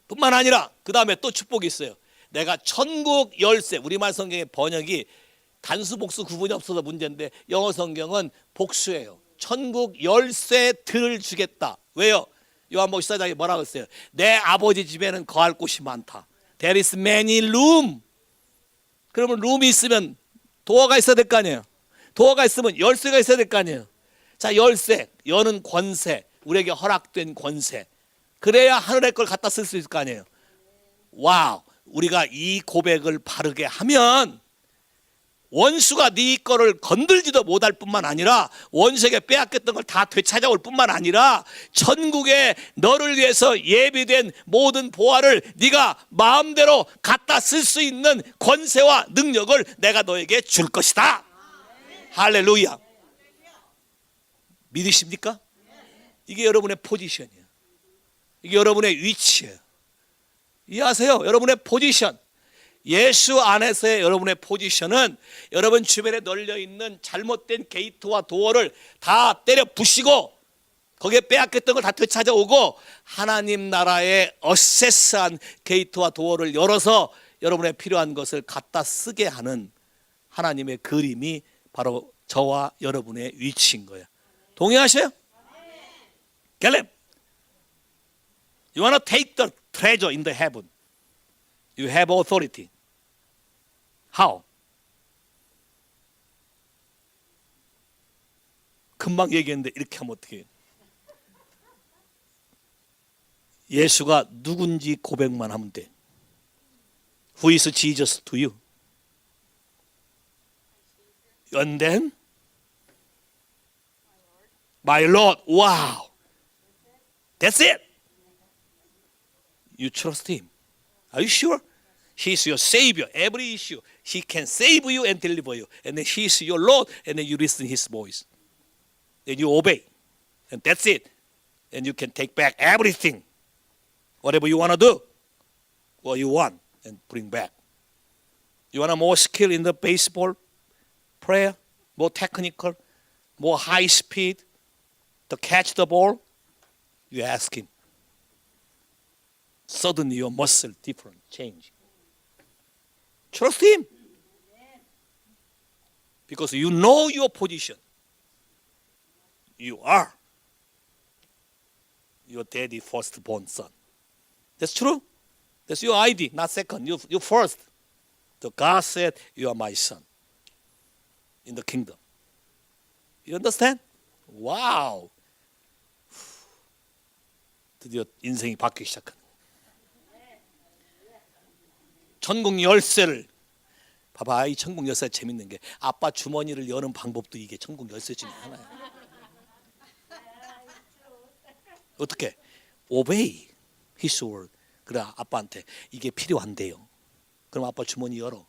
뿐만 아니라 그 다음에 또 축복이 있어요. 내가 천국 열쇠, 우리말 성경의 번역이 단수 복수 구분이 없어서 문제인데 영어 성경은 복수예요. 천국 열쇠들을 주겠다. 왜요? 요한복음 14장에 뭐라고 했어요? 내 아버지 집에는 거할 곳이 많다. There is many room. 그러면 룸이 있으면 도어가 있어야 될 거 아니에요. 도어가 있으면 열쇠가 있어야 될 거 아니에요. 자, 열쇠, 여는 권세, 우리에게 허락된 권세. 그래야 하늘의 걸 갖다 쓸 수 있을 거 아니에요. 와우, 우리가 이 고백을 바르게 하면 원수가 네 거를 건들지도 못할 뿐만 아니라 원수에게 빼앗겼던 걸 다 되찾아올 뿐만 아니라 천국에 너를 위해서 예비된 모든 보화를 네가 마음대로 갖다 쓸 수 있는 권세와 능력을 내가 너에게 줄 것이다. 할렐루야. 믿으십니까? 이게 여러분의 포지션이에요. 이게 여러분의 위치예요. 이해하세요? 여러분의 포지션. 예수 안에서의 여러분의 포지션은 여러분 주변에 널려있는 잘못된 게이트와 도어를 다 때려 부시고 거기에 빼앗겼던 걸 다 되찾아오고 하나님 나라의 어세스한 게이트와 도어를 열어서 여러분의 필요한 것을 갖다 쓰게 하는 하나님의 그림이 바로 저와 여러분의 위치인 거예요. 동의하셔요? 갤렘, You want to take the treasure in the heaven. You have authority. How? 금방 얘기했는데 이렇게 하면 어떻게 해요? 예수가 누군지 고백만 하면 돼. Who is Jesus to you? And then? My Lord. Wow. That's it. You trust Him. Are you sure? He's your Savior. Every issue, He can save you and deliver you. And then He's your Lord, and then you listen His voice. Then you obey. And that's it. And you can take back everything. Whatever you want to do. what you want and bring back. You want more skill in the baseball prayer, more technical, more high speed to catch the ball? You ask him. Suddenly your muscle different, change. Trust him. Because you know your position. You are your daddy's firstborn son. That's true. That's your ID, not second. You first. So God said, you are my son in the kingdom. You understand? 와우. 드디어 인생이 바뀌기 시작하는. 천국 열쇠를 봐봐. 이 천국 열쇠 재밌는 게 아빠 주머니를 여는 방법도 이게 천국 열쇠 중에 하나야. 어떻게? Obey His word. 그래 아빠한테 이게 필요한데요. 그럼 아빠 주머니 열어.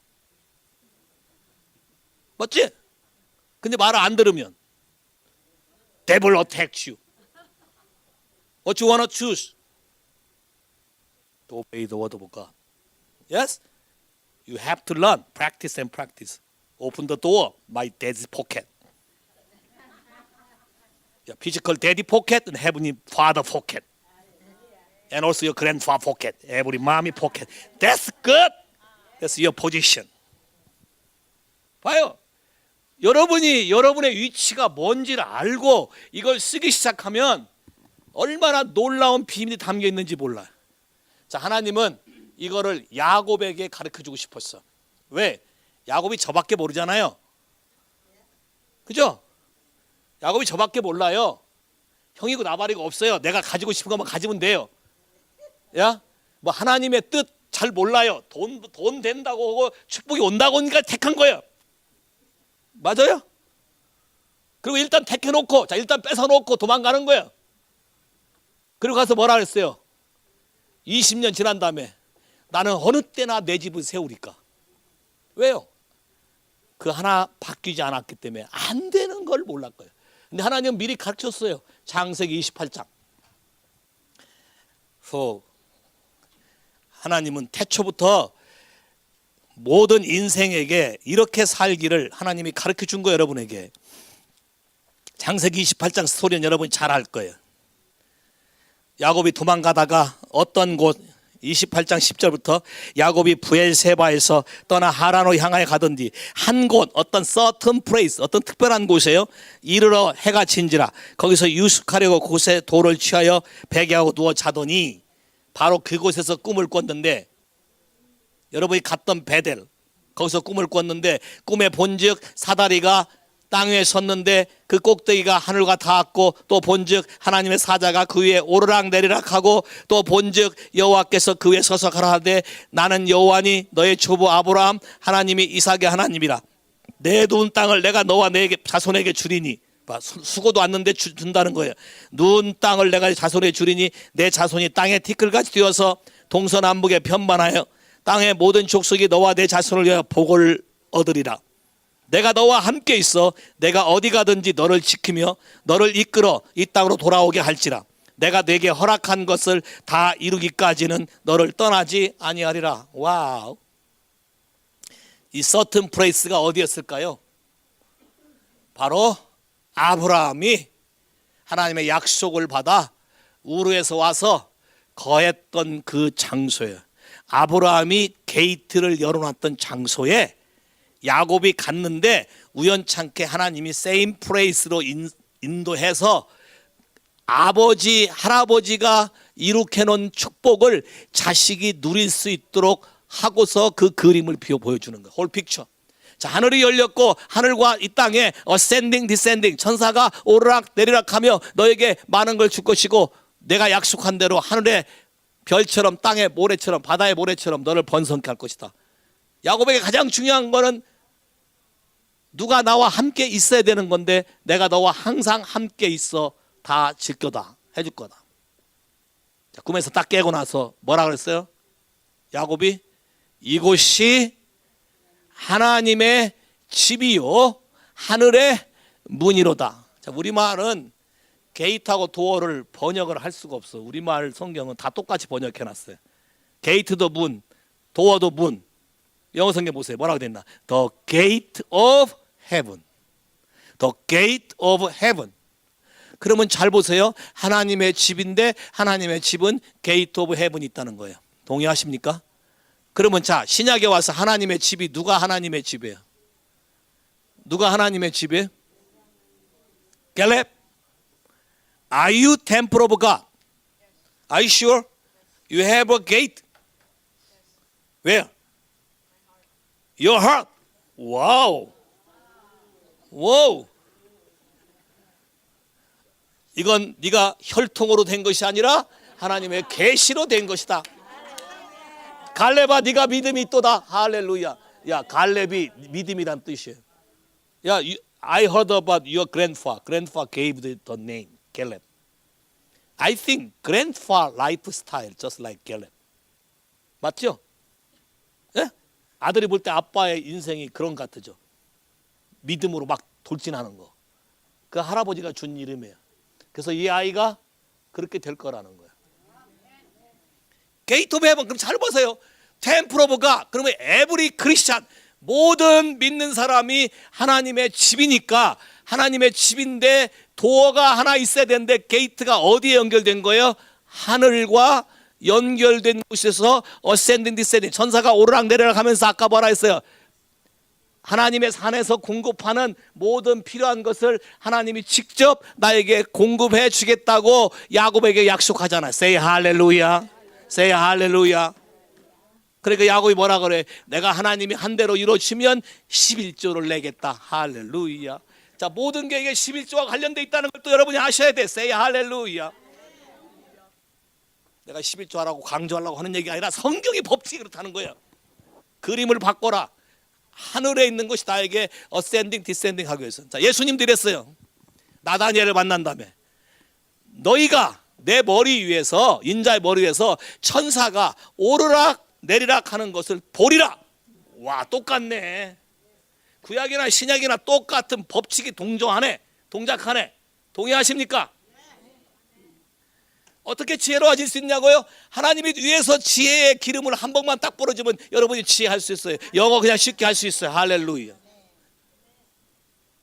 맞지? 근데 말을 안 들으면 devil attacks you. What you wanna choose? To obey the word of God. Yes? You have to learn, practice and practice. Open the door, my daddy's pocket. Yeah, physical daddy pocket and heavenly father pocket. And also your grandfather pocket, every mommy pocket. That's good. That's your position. 봐요. 여러분이 여러분의 위치가 뭔지를 알고 이걸 쓰기 시작하면 얼마나 놀라운 비밀이 담겨 있는지 몰라요. 자, 하나님은 이거를 야곱에게 가르쳐주고 싶었어. 왜? 야곱이 저밖에 모르잖아요. 그죠? 야곱이 저밖에 몰라요. 형이고 나발이고 없어요. 내가 가지고 싶은 것만 가지면 돼요. 야, 뭐 하나님의 뜻 잘 몰라요. 돈 된다고 하고 축복이 온다고 하니까 택한 거예요. 맞아요? 그리고 일단 택해놓고, 자, 일단 뺏어놓고 도망가는 거예요. 그리고 가서 뭐라 그랬어요? 20년 지난 다음에 나는 어느 때나 내 집을 세우리까. 왜요? 그 하나 바뀌지 않았기 때문에 안 되는 걸 몰랐고요. 근데 하나님은 미리 가르쳤어요. 창세기 28장. 하나님은 태초부터 모든 인생에게 이렇게 살기를 하나님이 가르쳐 준 거예요. 여러분에게. 창세기 28장 스토리는 여러분이 잘 알 거예요. 야곱이 도망가다가 어떤 곳 28장 10절부터 야곱이 부엘세바에서 떠나 하란으로 향하여 가던디 한 곳 어떤 certain place 어떤 특별한 곳에요 이르러 해가 진지라 거기서 유숙하려고 그곳에 돌을 취하여 베개하고 누워 자더니 바로 그곳에서 꿈을 꿨는데 여러분이 갔던 베델 거기서 꿈을 꿨는데 꿈에 본즉 사다리가 땅 위에 섰는데 그 꼭대기가 하늘과 닿았고 또 본즉 하나님의 사자가 그 위에 오르락 내리락 하고 또 본즉 여호와께서 그 위에 서서 가라하되 나는 여호와니 너의 조부 아브라함 하나님이 이삭의 하나님이라 내 누운 땅을 내가 너와 내 자손에게 주리니 수고도 않는데 준다는 거예요. 누운 땅을 내가 자손에게 주리니 내 자손이 땅에 티끌같이 뛰어서 동서남북에 편반하여 땅의 모든 족속이 너와 내 자손을 위하여 복을 얻으리라. 내가 너와 함께 있어 내가 어디 가든지 너를 지키며 너를 이끌어 이 땅으로 돌아오게 할지라. 내가 네게 허락한 것을 다 이루기까지는 너를 떠나지 아니하리라. 와우. 이 certain place가 어디였을까요? 바로 아브라함이 하나님의 약속을 받아 우르에서 와서 거했던 그 장소예요. 아브라함이 게이트를 열어놨던 장소에 야곱이 갔는데 우연찮게 하나님이 same place로 인도해서 아버지 할아버지가 이룩해놓은 축복을 자식이 누릴 수 있도록 하고서 그 그림을 보여주는 거예요. 홀 픽처. 자, 하늘이 열렸고 하늘과 이 땅에 ascending, descending 천사가 오르락 내리락 하며 너에게 많은 걸 줄 것이고 내가 약속한 대로 하늘의 별처럼 땅의 모래처럼 바다의 모래처럼 너를 번성케 할 것이다. 야곱에게 가장 중요한 거는 누가 나와 함께 있어야 되는 건데 내가 너와 항상 함께 있어 다 지켜다 해줄 거다. 자, 꿈에서 딱 깨고 나서 뭐라 그랬어요? 야곱이 이곳이 하나님의 집이요 하늘의 문이로다. 자, 우리말은 게이트하고 도어를 번역을 할 수가 없어. 우리말 성경은 다 똑같이 번역해놨어요. 게이트도 문, 도어도 문. 영어 성경 보세요. 뭐라고 됐나? The gate of heaven. The gate of heaven. 그러면 잘 보세요. 하나님의 집인데 하나님의 집은 gate of heaven이 있다는 거예요. 동의하십니까? 그러면 자, 신약에 와서 하나님의 집이 누가 하나님의 집이에요? 누가 하나님의 집이에요? 갤렙? Are you temple of God? Are you sure? You have a gate? Where? Your heart. 와우. 와우. 이건 네가 혈통으로 된 것이 아니라 하나님의 계시로 된 것이다. 갈렙아, 네가 믿음이 있도다. 할렐루야. 야, 갈렙이 믿음이란 뜻이에요. 야, I heard about your grandfather. Grandfather gave the name Caleb. I think grandfather lifestyle just like Caleb. 맞죠? 예? 아들이 볼 때 아빠의 인생이 그런 것 같죠. 믿음으로 막 돌진하는 거. 그 할아버지가 준 이름이에요. 그래서 이 아이가 그렇게 될 거라는 거예요. 게이트 오브 헤븐. 그럼 잘 보세요. 템플 오브 갓. 그러면 에브리 크리스찬, 모든 믿는 사람이 하나님의 집이니까 하나님의 집인데 도어가 하나 있어야 되는데 게이트가 어디에 연결된 거예요? 하늘과 연결된 곳에서 어센딩 디센딩, 천사가 오르락 내리락 하면서 아까 뭐라 했어요? 하나님의 산에서 공급하는 모든 필요한 것을 하나님이 직접 나에게 공급해 주겠다고 야곱에게 약속하잖아요. Say hallelujah. Say hallelujah. 그러니까 야곱이 뭐라 그래? 내가 하나님이 한 대로 이루어지면 11조를 내겠다. 할렐루야. 자, 모든 게 이게 11조와 관련돼 있다는 걸 또 여러분이 아셔야 돼. Say hallelujah. 내가 11조 하라고 강조하려고 하는 얘기가 아니라 성경의 법칙이 그렇다는 거예요. 그림을 바꿔라. 하늘에 있는 것이 나에게 어센딩 디센딩 하기 위해서. 자, 예수님도 이랬어요. 나다니엘을 만난 다음에 너희가 내 머리 위에서, 인자의 머리 위에서 천사가 오르락 내리락 하는 것을 보리라. 와, 똑같네. 구약이나 신약이나 똑같은 법칙이 동작하네. 동의하십니까? 어떻게 지혜로워질 수 있냐고요? 하나님이 위에서 지혜의 기름을 한 번만 딱 부어주면 여러분이 지혜할 수 있어요. 영어 그냥 쉽게 할 수 있어요. 할렐루야.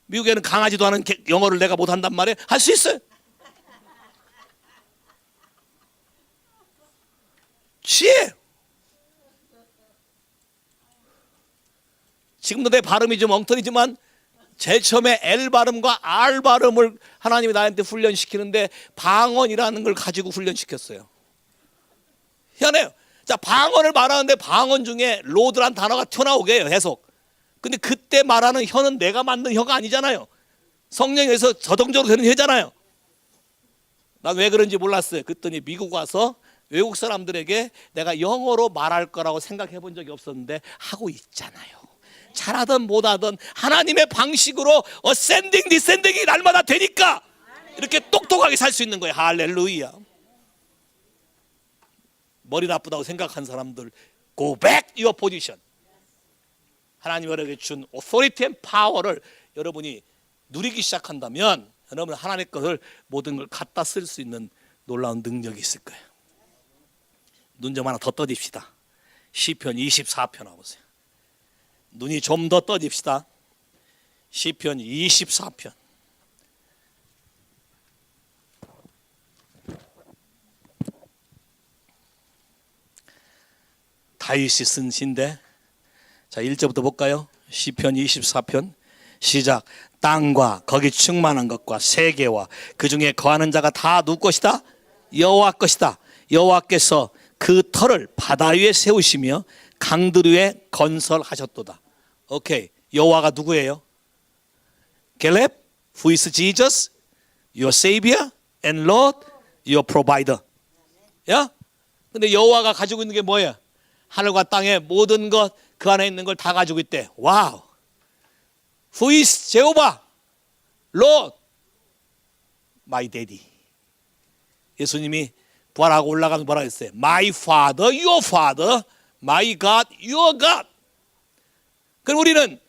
미국에는 강하지도 않은 영어를 내가 못한단 말이에요. 할 수 있어요. 지혜. 지금도 내 발음이 좀 엉터리지만 제일 처음에 L 발음과 R 발음을 하나님이 나한테 훈련시키는데 방언이라는 걸 가지고 훈련시켰어요. 희한해요. 자, 방언을 말하는데 방언 중에 로드란 단어가 튀어나오게 해요. 해석. 근데 그때 말하는 혀는 내가 만든 혀가 아니잖아요. 성령에서 저동적으로 되는 혀잖아요. 난 왜 그런지 몰랐어요. 그랬더니 미국 와서 외국 사람들에게 내가 영어로 말할 거라고 생각해 본 적이 없었는데 하고 있잖아요. 잘하든 못하든 하나님의 방식으로 어센딩 디센딩이 날마다 되니까 이렇게 똑똑하게 살 수 있는 거예요. 할렐루야. 머리 나쁘다고 생각한 사람들 Go back your position. 하나님 여러분에게 준 authority and power를 여러분이 누리기 시작한다면 여러분 하나님의 것을 모든 걸 갖다 쓸 수 있는 놀라운 능력이 있을 거예요. 눈 좀 하나 더 떠집시다. 시편 24편 와보세요. 눈이 좀 더 떠집시다. 시편 24편. 다윗이 쓴 시인데, 자 1절부터 볼까요? 시편 24편 시작. 땅과 거기 충만한 것과 세계와 그 중에 거하는 자가 다 누구 것이다? 여호와 것이다. 여호와께서 그 터를 바다 위에 세우시며 강들 위에 건설하셨도다. 오케이. 여호와가 누구예요? 갤렙, who is Jesus, your savior and Lord, your provider. 야? 근데 여호와가 가지고 있는 게 뭐예요? 하늘과 땅의 모든 것, 그 안에 있는 걸 다 가지고 있대. 와우. Who is Jehovah? Lord, my daddy. 예수님이 부활하고 올라가면서 뭐라 했어요? My father, your father, my God, your God. 그럼 우리는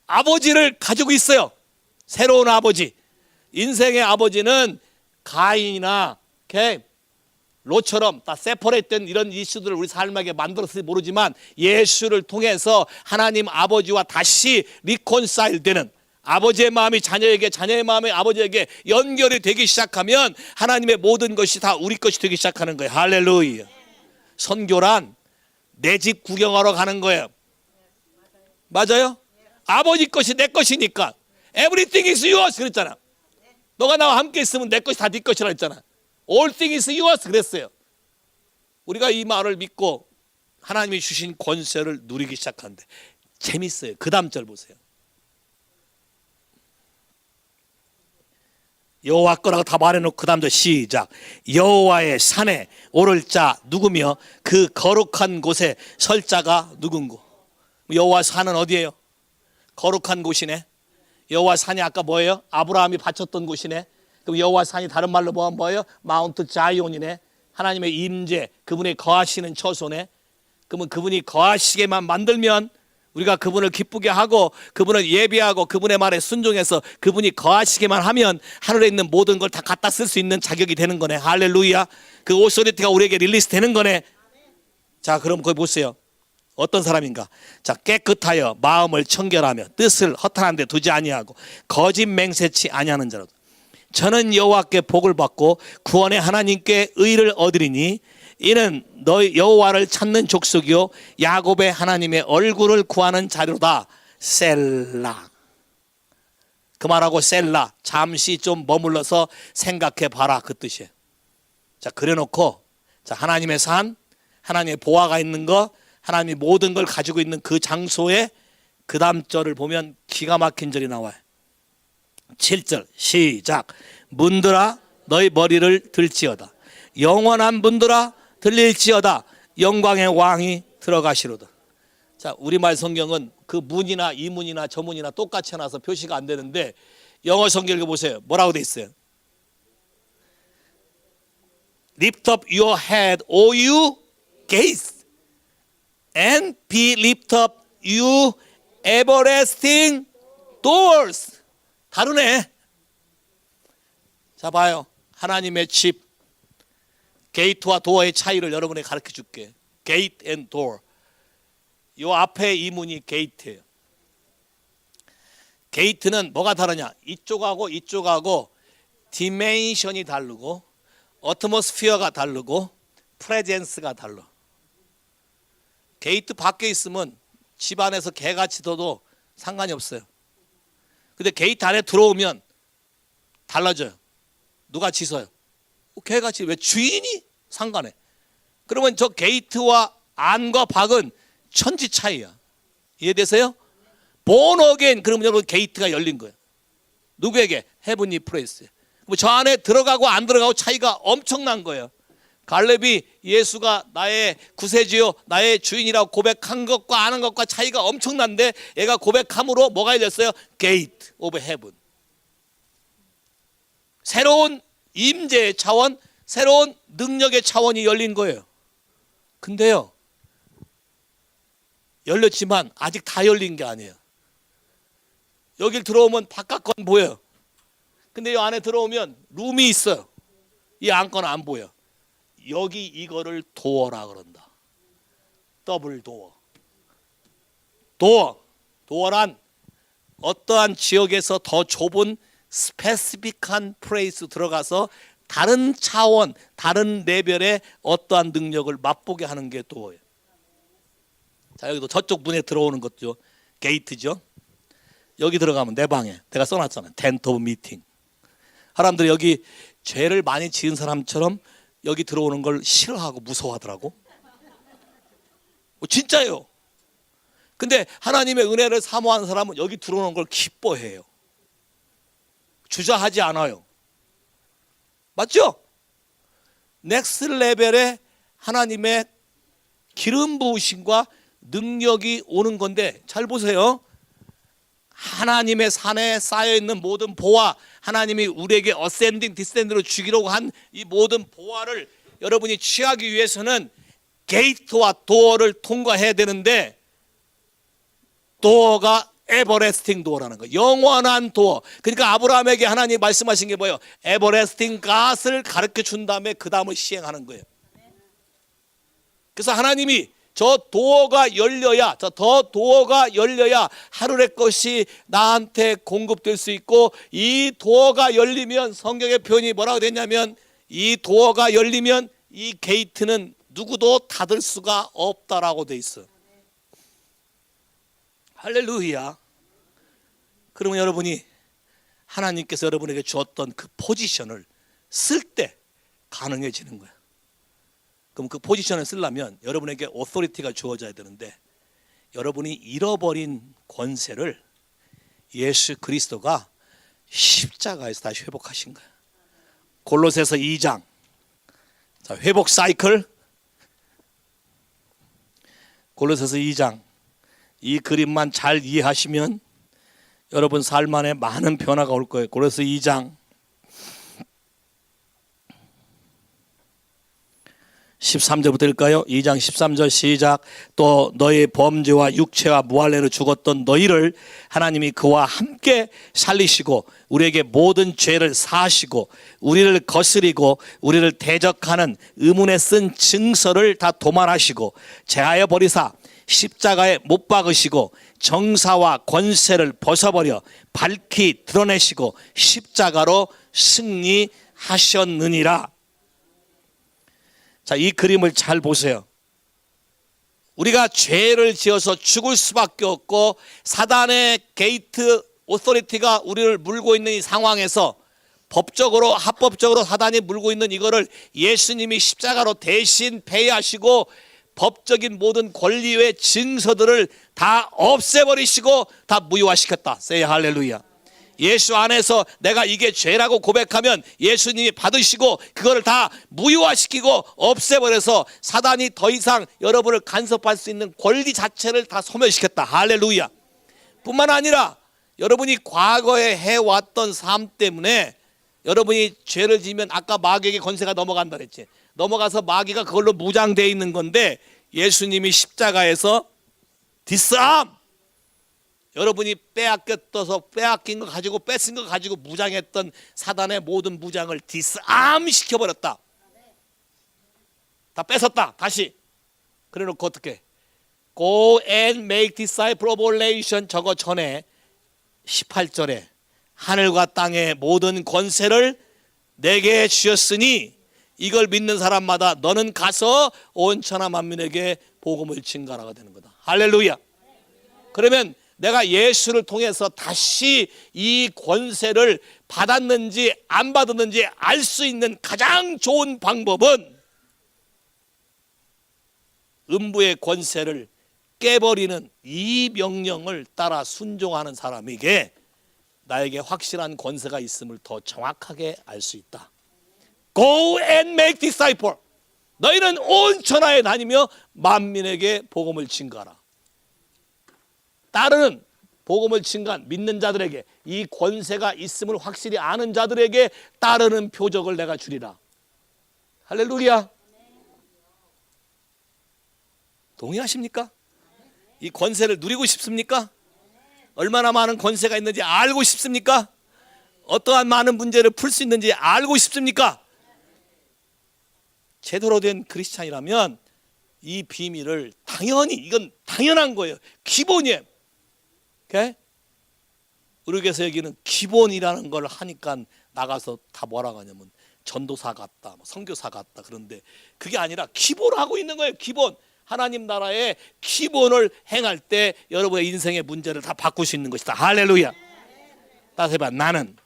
아버지를 가지고 있어요. 새로운 아버지. 인생의 아버지는 가인이나 롯처럼 다 세퍼레이트된 이런 이슈들을 우리 삶에게 만들었을지 모르지만 예수를 통해서 하나님 아버지와 다시 리콘사일 되는, 아버지의 마음이 자녀에게, 자녀의 마음이 아버지에게 연결이 되기 시작하면 하나님의 모든 것이 다 우리 것이 되기 시작하는 거예요. 할렐루야. 선교란 내 집 구경하러 가는 거예요. 맞아요? 아버지 것이 내 것이니까. Everything is yours 그랬잖아. 너가 나와 함께 있으면 내 것이 다 네 것이라 했잖아. All things is yours 그랬어요. 우리가 이 말을 믿고 하나님이 주신 권세를 누리기 시작하는데 재밌어요. 그 다음 절 보세요. 여호와 거라고 다 말해놓고 그 다음 절 시작. 여호와의 산에 오를 자 누구며 그 거룩한 곳에 설 자가 누군고. 여호와 산은 어디예요? 거룩한 곳이네. 여호와 산이 아까 뭐예요? 아브라함이 바쳤던 곳이네. 그럼 여호와 산이 다른 말로 뭐예요? 마운트 자이온이네. 하나님의 임재, 그분이 거하시는 처소네. 그러면 그분이 거하시게만 만들면 우리가 그분을 기쁘게 하고 그분을 예배하고 그분의 말에 순종해서 그분이 거하시게만 하면 하늘에 있는 모든 걸 다 갖다 쓸 수 있는 자격이 되는 거네. 할렐루야. 그 오소리티가 우리에게 릴리스 되는 거네. 자, 그럼 거기 보세요. 어떤 사람인가? 자, 깨끗하여 마음을 청결하며 뜻을 허탄한 데 두지 아니하고 거짓 맹세치 아니하는 자로다. 저는 여호와께 복을 받고 구원의 하나님께 의를 얻으리니 이는 너희 여호와를 찾는 족속이요 야곱의 하나님의 얼굴을 구하는 자료다. 셀라. 그 말하고 셀라, 잠시 좀 머물러서 생각해 봐라, 그 뜻이에요. 자, 그래놓고 자, 하나님의 산, 하나님의 보화가 있는 거, 하나님이 모든 걸 가지고 있는 그 장소에 그 다음 절을 보면 기가 막힌 절이 나와요. 7절 시작. 문들아 너희 머리를 들지어다. 영원한 문들아 들릴지어다. 영광의 왕이 들어가시로다. 자, 우리말 성경은 그 문이나 이 문이나 저 문이나 똑같이 해놔서 표시가 안 되는데 영어 성경 읽어보세요. 뭐라고 돼 있어요? Lift up your head, O you gates, and be lift up you everlasting doors. 다르네. 자, 봐요. 하나님의 집, 게이트와 도어의 차이를 여러분에게 가르쳐 줄게. 게이트 앤 도어. 요 앞에 이 문이 게이트예요. 게이트는 뭐가 다르냐? 이쪽하고 이쪽하고 디멘션이 다르고 어트모스피어가 다르고 프레젠스가 달라. 게이트 밖에 있으면 집 안에서 개같이 둬도 상관이 없어요. 근데 게이트 안에 들어오면 달라져요. 누가 짖어요? 개같이. 왜? 주인이 상관해. 그러면 저 게이트와 안과 밖은 천지 차이야. 이해되세요? born again. 그러면 여러분 게이트가 열린 거예요. 누구에게? 헤븐리 프레이스. 저 안에 들어가고 안 들어가고 차이가 엄청난 거예요. 갈렙이 예수가 나의 구세주요 나의 주인이라고 고백한 것과 안 한 것과 차이가 엄청난데 얘가 고백함으로 뭐가 열렸어요? 게이트 오브 헤븐. 새로운 임재의 차원, 새로운 능력의 차원이 열린 거예요. 근데요, 열렸지만 아직 다 열린 게 아니에요. 여길 들어오면 바깥 건 보여요. 근데 이 안에 들어오면 룸이 있어요. 이 안건 안 보여. 여기 이거를 도어라 그런다. 더블 도어. 도어란 어떠한 지역에서 더 좁은 스페시픽한 프레이스 들어가서 다른 차원, 다른 레벨의 어떠한 능력을 맛보게 하는 게 도어예요. 자, 여기도 저쪽 문에 들어오는 것죠. 게이트죠. 여기 들어가면 내 방에 내가 써놨잖아요. 텐트 오브 미팅. 사람들이 여기 죄를 많이 지은 사람처럼 여기 들어오는 걸 싫어하고 무서워하더라고. 진짜예요. 근데 하나님의 은혜를 사모하는 사람은 여기 들어오는 걸 기뻐해요. 주저하지 않아요. 맞죠? 넥스 레벨의 하나님의 기름 부으심과 능력이 오는 건데 잘 보세요. 하나님의 산에 쌓여있는 모든 보화, 하나님이 우리에게 어센딩 디센드로 주기로 한 이 모든 보화를 여러분이 취하기 위해서는 게이트와 도어를 통과해야 되는데 도어가 에버레스팅 도어라는 거예요. 영원한 도어. 그러니까 아브라함에게 하나님 말씀하신 게 뭐예요? 에버레스팅 갓을 가르쳐 준 다음에 그 다음을 시행하는 거예요. 그래서 하나님이 저 도어가 열려야, 하늘의 것이 나한테 공급될 수 있고, 이 도어가 열리면, 성경의 표현이 뭐라고 됐냐면, 이 도어가 열리면 이 게이트는 누구도 닫을 수가 없다라고 돼 있어. 할렐루야. 그러면 여러분이 하나님께서 여러분에게 주었던 그 포지션을 쓸 때 가능해지는 거야. 그럼 그 포지션을 쓰려면 여러분에게 오토리티가 주어져야 되는데, 여러분이 잃어버린 권세를 예수 그리스도가 십자가에서 다시 회복하신 거야. 골로새서 2장. 자, 회복 사이클. 골로새서 2장. 이 그림만 잘 이해하시면 여러분 삶 안에 많은 변화가 올 거예요. 골로새서 2장 13절부터일까요? 2장 13절 시작. 또 너의 범죄와 육체와 무할례로 죽었던 너희를 하나님이 그와 함께 살리시고 우리에게 모든 죄를 사하시고 우리를 거스리고 우리를 대적하는 의문에 쓴 증서를 다 도말하시고 제하여 버리사 십자가에 못 박으시고 정사와 권세를 벗어버려 밝히 드러내시고 십자가로 승리하셨느니라. 자, 이 그림을 잘 보세요. 우리가 죄를 지어서 죽을 수밖에 없고 사단의 게이트 오토리티가 우리를 물고 있는 이 상황에서 법적으로 합법적으로 사단이 물고 있는 이거를 예수님이 십자가로 대신 패하시고 법적인 모든 권리의 증서들을 다 없애버리시고 다 무효화시켰다. 세이 할렐루야. 예수 안에서 내가 이게 죄라고 고백하면 예수님이 받으시고 그거를 다 무효화시키고 없애버려서 사단이 더 이상 여러분을 간섭할 수 있는 권리 자체를 다 소멸시켰다. 할렐루야. 뿐만 아니라 여러분이 과거에 해왔던 삶 때문에 여러분이 죄를 지으면 아까 마귀에게 권세가 넘어간다 그랬지. 넘어가서 마귀가 그걸로 무장되어 있는 건데 예수님이 십자가에서 디스암, 여러분이 빼앗긴 거 가지고 뺏은 거 가지고 무장했던 사단의 모든 무장을 디스암 시켜버렸다. 다 뺏었다. 다시. 그래놓고 어떻게? Go and make disciple of all nations. 저거 전에 18절에 하늘과 땅의 모든 권세를 내게 주셨으니 이걸 믿는 사람마다 너는 가서 온 천하 만민에게 복음을 증가하라가 되는 거다. 할렐루야. 그러면 내가 예수를 통해서 다시 이 권세를 받았는지 안 받았는지 알 수 있는 가장 좋은 방법은 음부의 권세를 깨버리는 이 명령을 따라 순종하는 사람에게 나에게 확실한 권세가 있음을 더 정확하게 알 수 있다. Go and make disciple. 너희는 온 천하에 다니며 만민에게 복음을 증거하라. 따르는 복음을 증거한 믿는 자들에게 이 권세가 있음을 확실히 아는 자들에게 따르는 표적을 내가 주리라. 할렐루야. 동의하십니까? 이 권세를 누리고 싶습니까? 얼마나 많은 권세가 있는지 알고 싶습니까? 어떠한 많은 문제를 풀 수 있는지 알고 싶습니까? 제대로 된 크리스찬이라면 이 비밀을 당연히, 이건 당연한 거예요. 기본이에요. 오케이? 우리 교회에서 여기는 기본이라는 걸 하니까 나가서 다 뭐라고 하냐면 전도사 같다, 선교사 같다. 그런데 그게 아니라 기본하고 있는 거예요. 기본. 하나님 나라의 기본을 행할 때 여러분의 인생의 문제를 다 바꿀 수 있는 것이다. 할렐루야. 따라서 해봐. 나는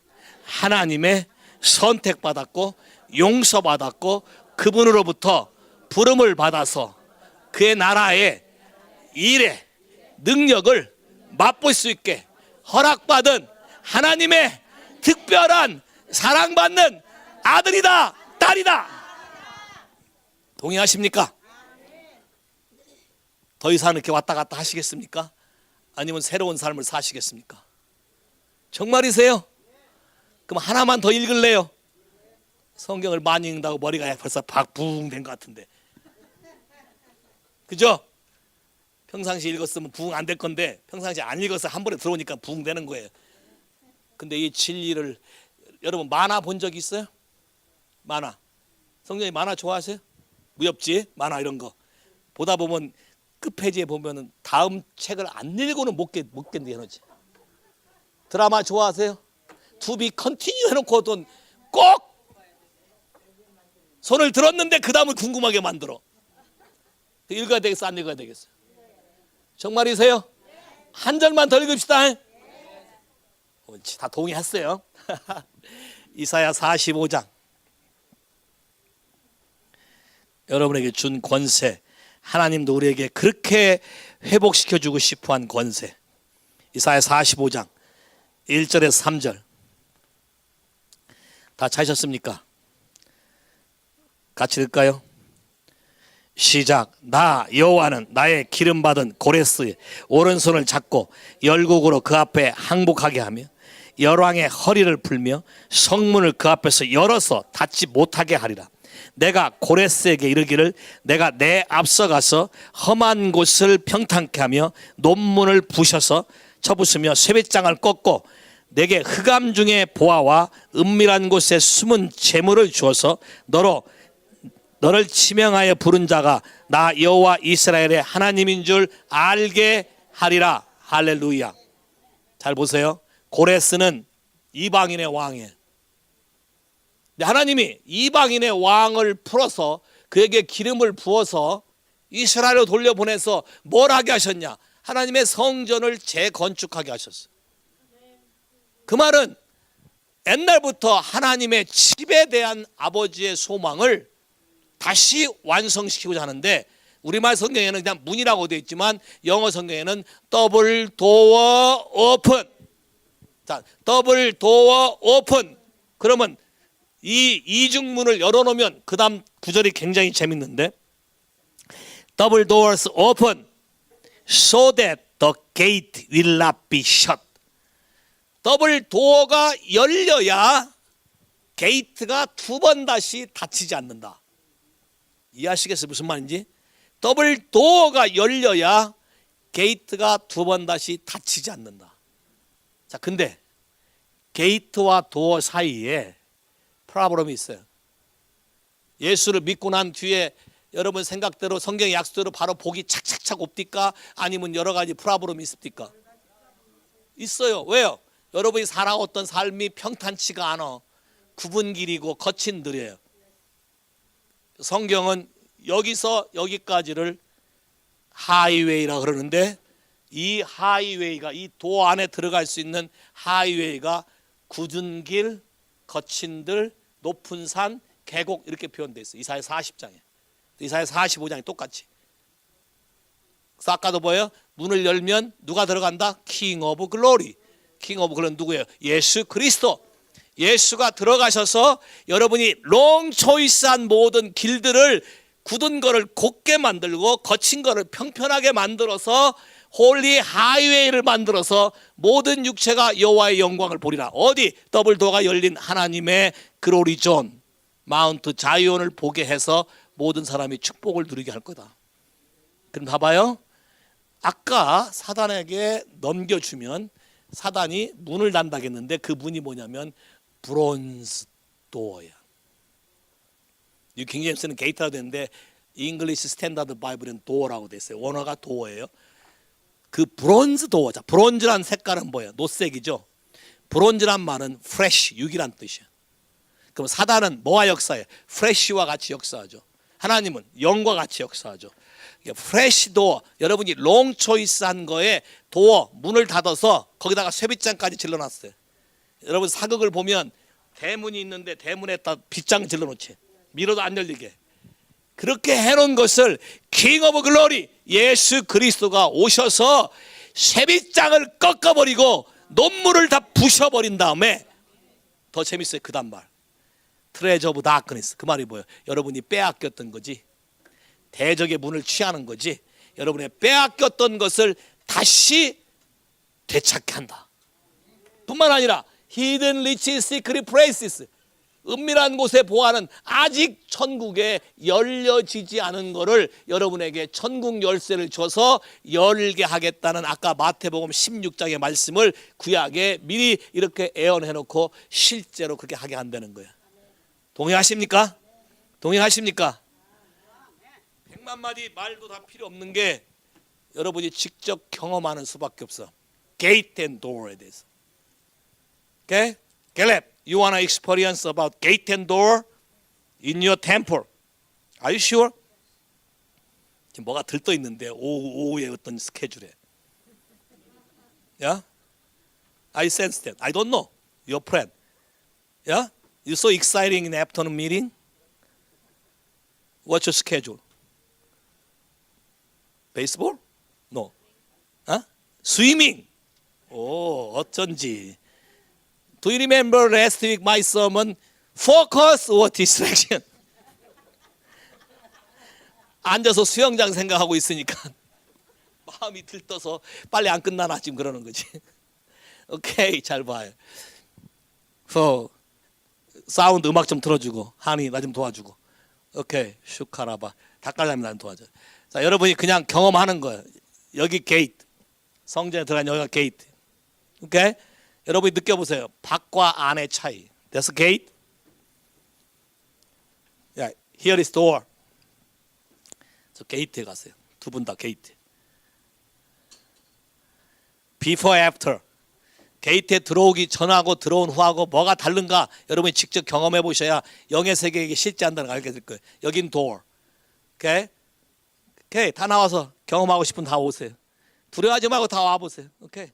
하나님의 선택받았고 용서받았고 그분으로부터 부름을 받아서 그의 나라의 일의 능력을 맛볼 수 있게 허락받은 하나님의 특별한 사랑받는 아들이다, 딸이다. 동의하십니까? 더 이상 이렇게 왔다 갔다 하시겠습니까? 아니면 새로운 삶을 사시겠습니까? 정말이세요? 그럼 하나만 더 읽을래요? 성경을 많이 읽는다고 머리가 벌써 붕 된 것 같은데, 그죠? 평상시 읽었으면 붕 안 될 건데 평상시 안 읽어서 한 번에 들어오니까 붕 되는 거예요. 근데 이 진리를, 여러분 만화 본 적 있어요? 만화. 성경이 만화 좋아하세요? 무협지 만화 이런 거. 보다 보면 끝페이지에 보면은 다음 책을 안 읽고는 못 견디게 해놓지. 드라마 좋아하세요? 투비 컨티뉴 해놓고 꼭 손을 들었는데 그 다음을 궁금하게 만들어. 읽어야 되겠어, 안 읽어야 되겠어? 정말이세요? 한 절만 더 읽읍시다. 옳지, 다 동의했어요. 이사야 45장. 여러분에게 준 권세, 하나님도 우리에게 그렇게 회복시켜주고 싶어한 권세. 이사야 45장 1절에서 3절. 다 찾으셨습니까? 같이 읽을까요? 시작. 나 여호와는 나의 기름받은 고레스의 오른손을 잡고 열국으로 그 앞에 항복하게 하며 열왕의 허리를 풀며 성문을 그 앞에서 열어서 닫지 못하게 하리라. 내가 고레스에게 이르기를 내가 내 앞서가서 험한 곳을 평탄케 하며 논문을 부셔서 쳐부수며 쇠빗장을 꺾고 내게 흑암 중에 보아와 은밀한 곳에 숨은 재물을 주어서 너를 지명하여 부른 자가 나 여호와 이스라엘의 하나님인 줄 알게 하리라. 할렐루야. 잘 보세요. 고레스는 이방인의 왕이에요. 하나님이 이방인의 왕을 풀어서 그에게 기름을 부어서 이스라엘로 돌려보내서 뭘 하게 하셨냐? 하나님의 성전을 재건축하게 하셨어요. 그 말은 옛날부터 하나님의 집에 대한 아버지의 소망을 다시 완성시키고자 하는데, 우리말 성경에는 그냥 문이라고 되어 있지만 영어 성경에는 더블 도어 오픈. 자, 더블 도어 오픈. 그러면 이 이중문을 열어놓으면 그 다음 구절이 굉장히 재밌는데, Double doors open so that the gate will not be shut. 더블 도어가 열려야 게이트가 두 번 다시 닫히지 않는다. 이해하시겠어요? 무슨 말인지? 더블 도어가 열려야 게이트가 두 번 다시 닫히지 않는다. 자, 근데 게이트와 도어 사이에 프로블럼이 있어요. 예수를 믿고 난 뒤에 여러분 생각대로 성경의 약속대로 바로 복이 착착착 옵니까? 아니면 여러 가지 프로블럼이 있습니까? 있어요. 왜요? 여러분이 살아왔던 삶이 평탄치가 않아. 굽은 길이고 거친 들이에요. 성경은 여기서 여기까지를 하이웨이라 그러는데, 이 하이웨이가, 이 도 안에 들어갈 수 있는 하이웨이가 굳은 길, 거친 들, 높은 산, 계곡 이렇게 표현되어 있어요. 이사야 40장에. 이사야 45장에 똑같이. 그래서 아까도 뭐예요? 문을 열면 누가 들어간다? 킹 오브 글로리. 킹 오브 글로리 누구예요? 예수 그리스도. 예수가 들어가셔서 여러분이 롱 초이스한 모든 길들을, 굳은 거를 곧게 만들고 거친 거를 평편하게 만들어서 홀리 하이웨이를 만들어서 모든 육체가 여호와의 영광을 보리라. 어디? 더블도어가 열린 하나님의 글로리 존, 마운트 자이온을 보게 해서 모든 사람이 축복을 누리게 할 거다. 그럼 봐봐요. 아까 사단에게 넘겨주면 사단이 문을 단다겠는데, 그 문이 뭐냐면 브론즈 도어야. 뉴킹 제임스는 게이트라고 되는데 잉글리시 스탠다드 바이블은 도어라고 돼 있어요. 원어가 도어예요. 그 브론즈 도어. 자, 브론즈란 색깔은 뭐예요? 노색이죠. 브론즈란 말은 fresh, 육이란 뜻이에요. 그럼 사단은 뭐와 역사해요? fresh와 같이 역사하죠. 하나님은 영과 같이 역사하죠. fresh 도어, 여러분이 롱 초이스한 거에 도어, 문을 닫아서 거기다가 쇠빗장까지 질러놨어요. 여러분 사극을 보면 대문이 있는데 대문에다 빗장 질러놓지. 밀어도 안 열리게. 그렇게 해놓은 것을 킹 오브 글로리 예수 그리스도가 오셔서 쇠빗장을 꺾어버리고 논문을 다 부셔버린 다음에, 더 재밌어요. 그 다음 말, 트레저 오브 다크니스. 그 말이 뭐예요? 여러분이 빼앗겼던 거지. 대적의 문을 취하는 거지. 여러분의 빼앗겼던 것을 다시 되찾게 한다. 뿐만 아니라 hidden riches, secret places, 은밀한 곳에 보아는 아직 천국에 열려지지 않은 거를 여러분에게 천국 열쇠를 줘서 열게 하겠다는, 아까 마태복음 16장의 말씀을 구약에 미리 이렇게 예언해 놓고 실제로 그렇게 하게 한다는 거예요. 동의하십니까? 동의하십니까? 100만 마디 말도 다 필요 없는 게 여러분이 직접 경험하는 수밖에 없어. Gate and door에 대해서. Okay? Caleb, you wanna experience about gate and door in your temple? Are you sure? 지금 뭐가 들떠 있는데 오후에 어떤 스케줄에. Yeah? I sense that. I don't know. Your friend. Yeah? You so exciting in afternoon meeting? What's your schedule? Baseball? No. Huh? Swimming. 오, 어쩐지. Do you remember last week my sermon? Focus or distraction? 앉아서 수영장 생각하고 있으니까 마음이 들떠서 빨리 안 끝나나 지금 그러는 거지. 오케이, 잘 봐요. 사운드 음악 좀 틀어주고, 하니 나 좀 도와주고. 오케이, 슈카라바. 닭갈람이 나 도와줘. 자, 여러분이 그냥 경험하는 거예요. 여기 게이트, 성전에 들어간 여기가 게이트. 오케이, 여러분이 느껴보세요. 밖과 안의 차이. That's a gate. Yeah, here is door. 저 게이트에 갔어요. 두 분 다 게이트. Before, after. 게이트에 들어오기 전하고 들어온 후하고 뭐가 다른가 여러분이 직접 경험해 보셔야 영의 세계에 실제한다는 걸 알게 될 거예요. 여긴 door. 오케이? 오케이. 다 나와서 경험하고 싶은 다 오세요. 두려워하지 말고 다 와보세요. 오케이.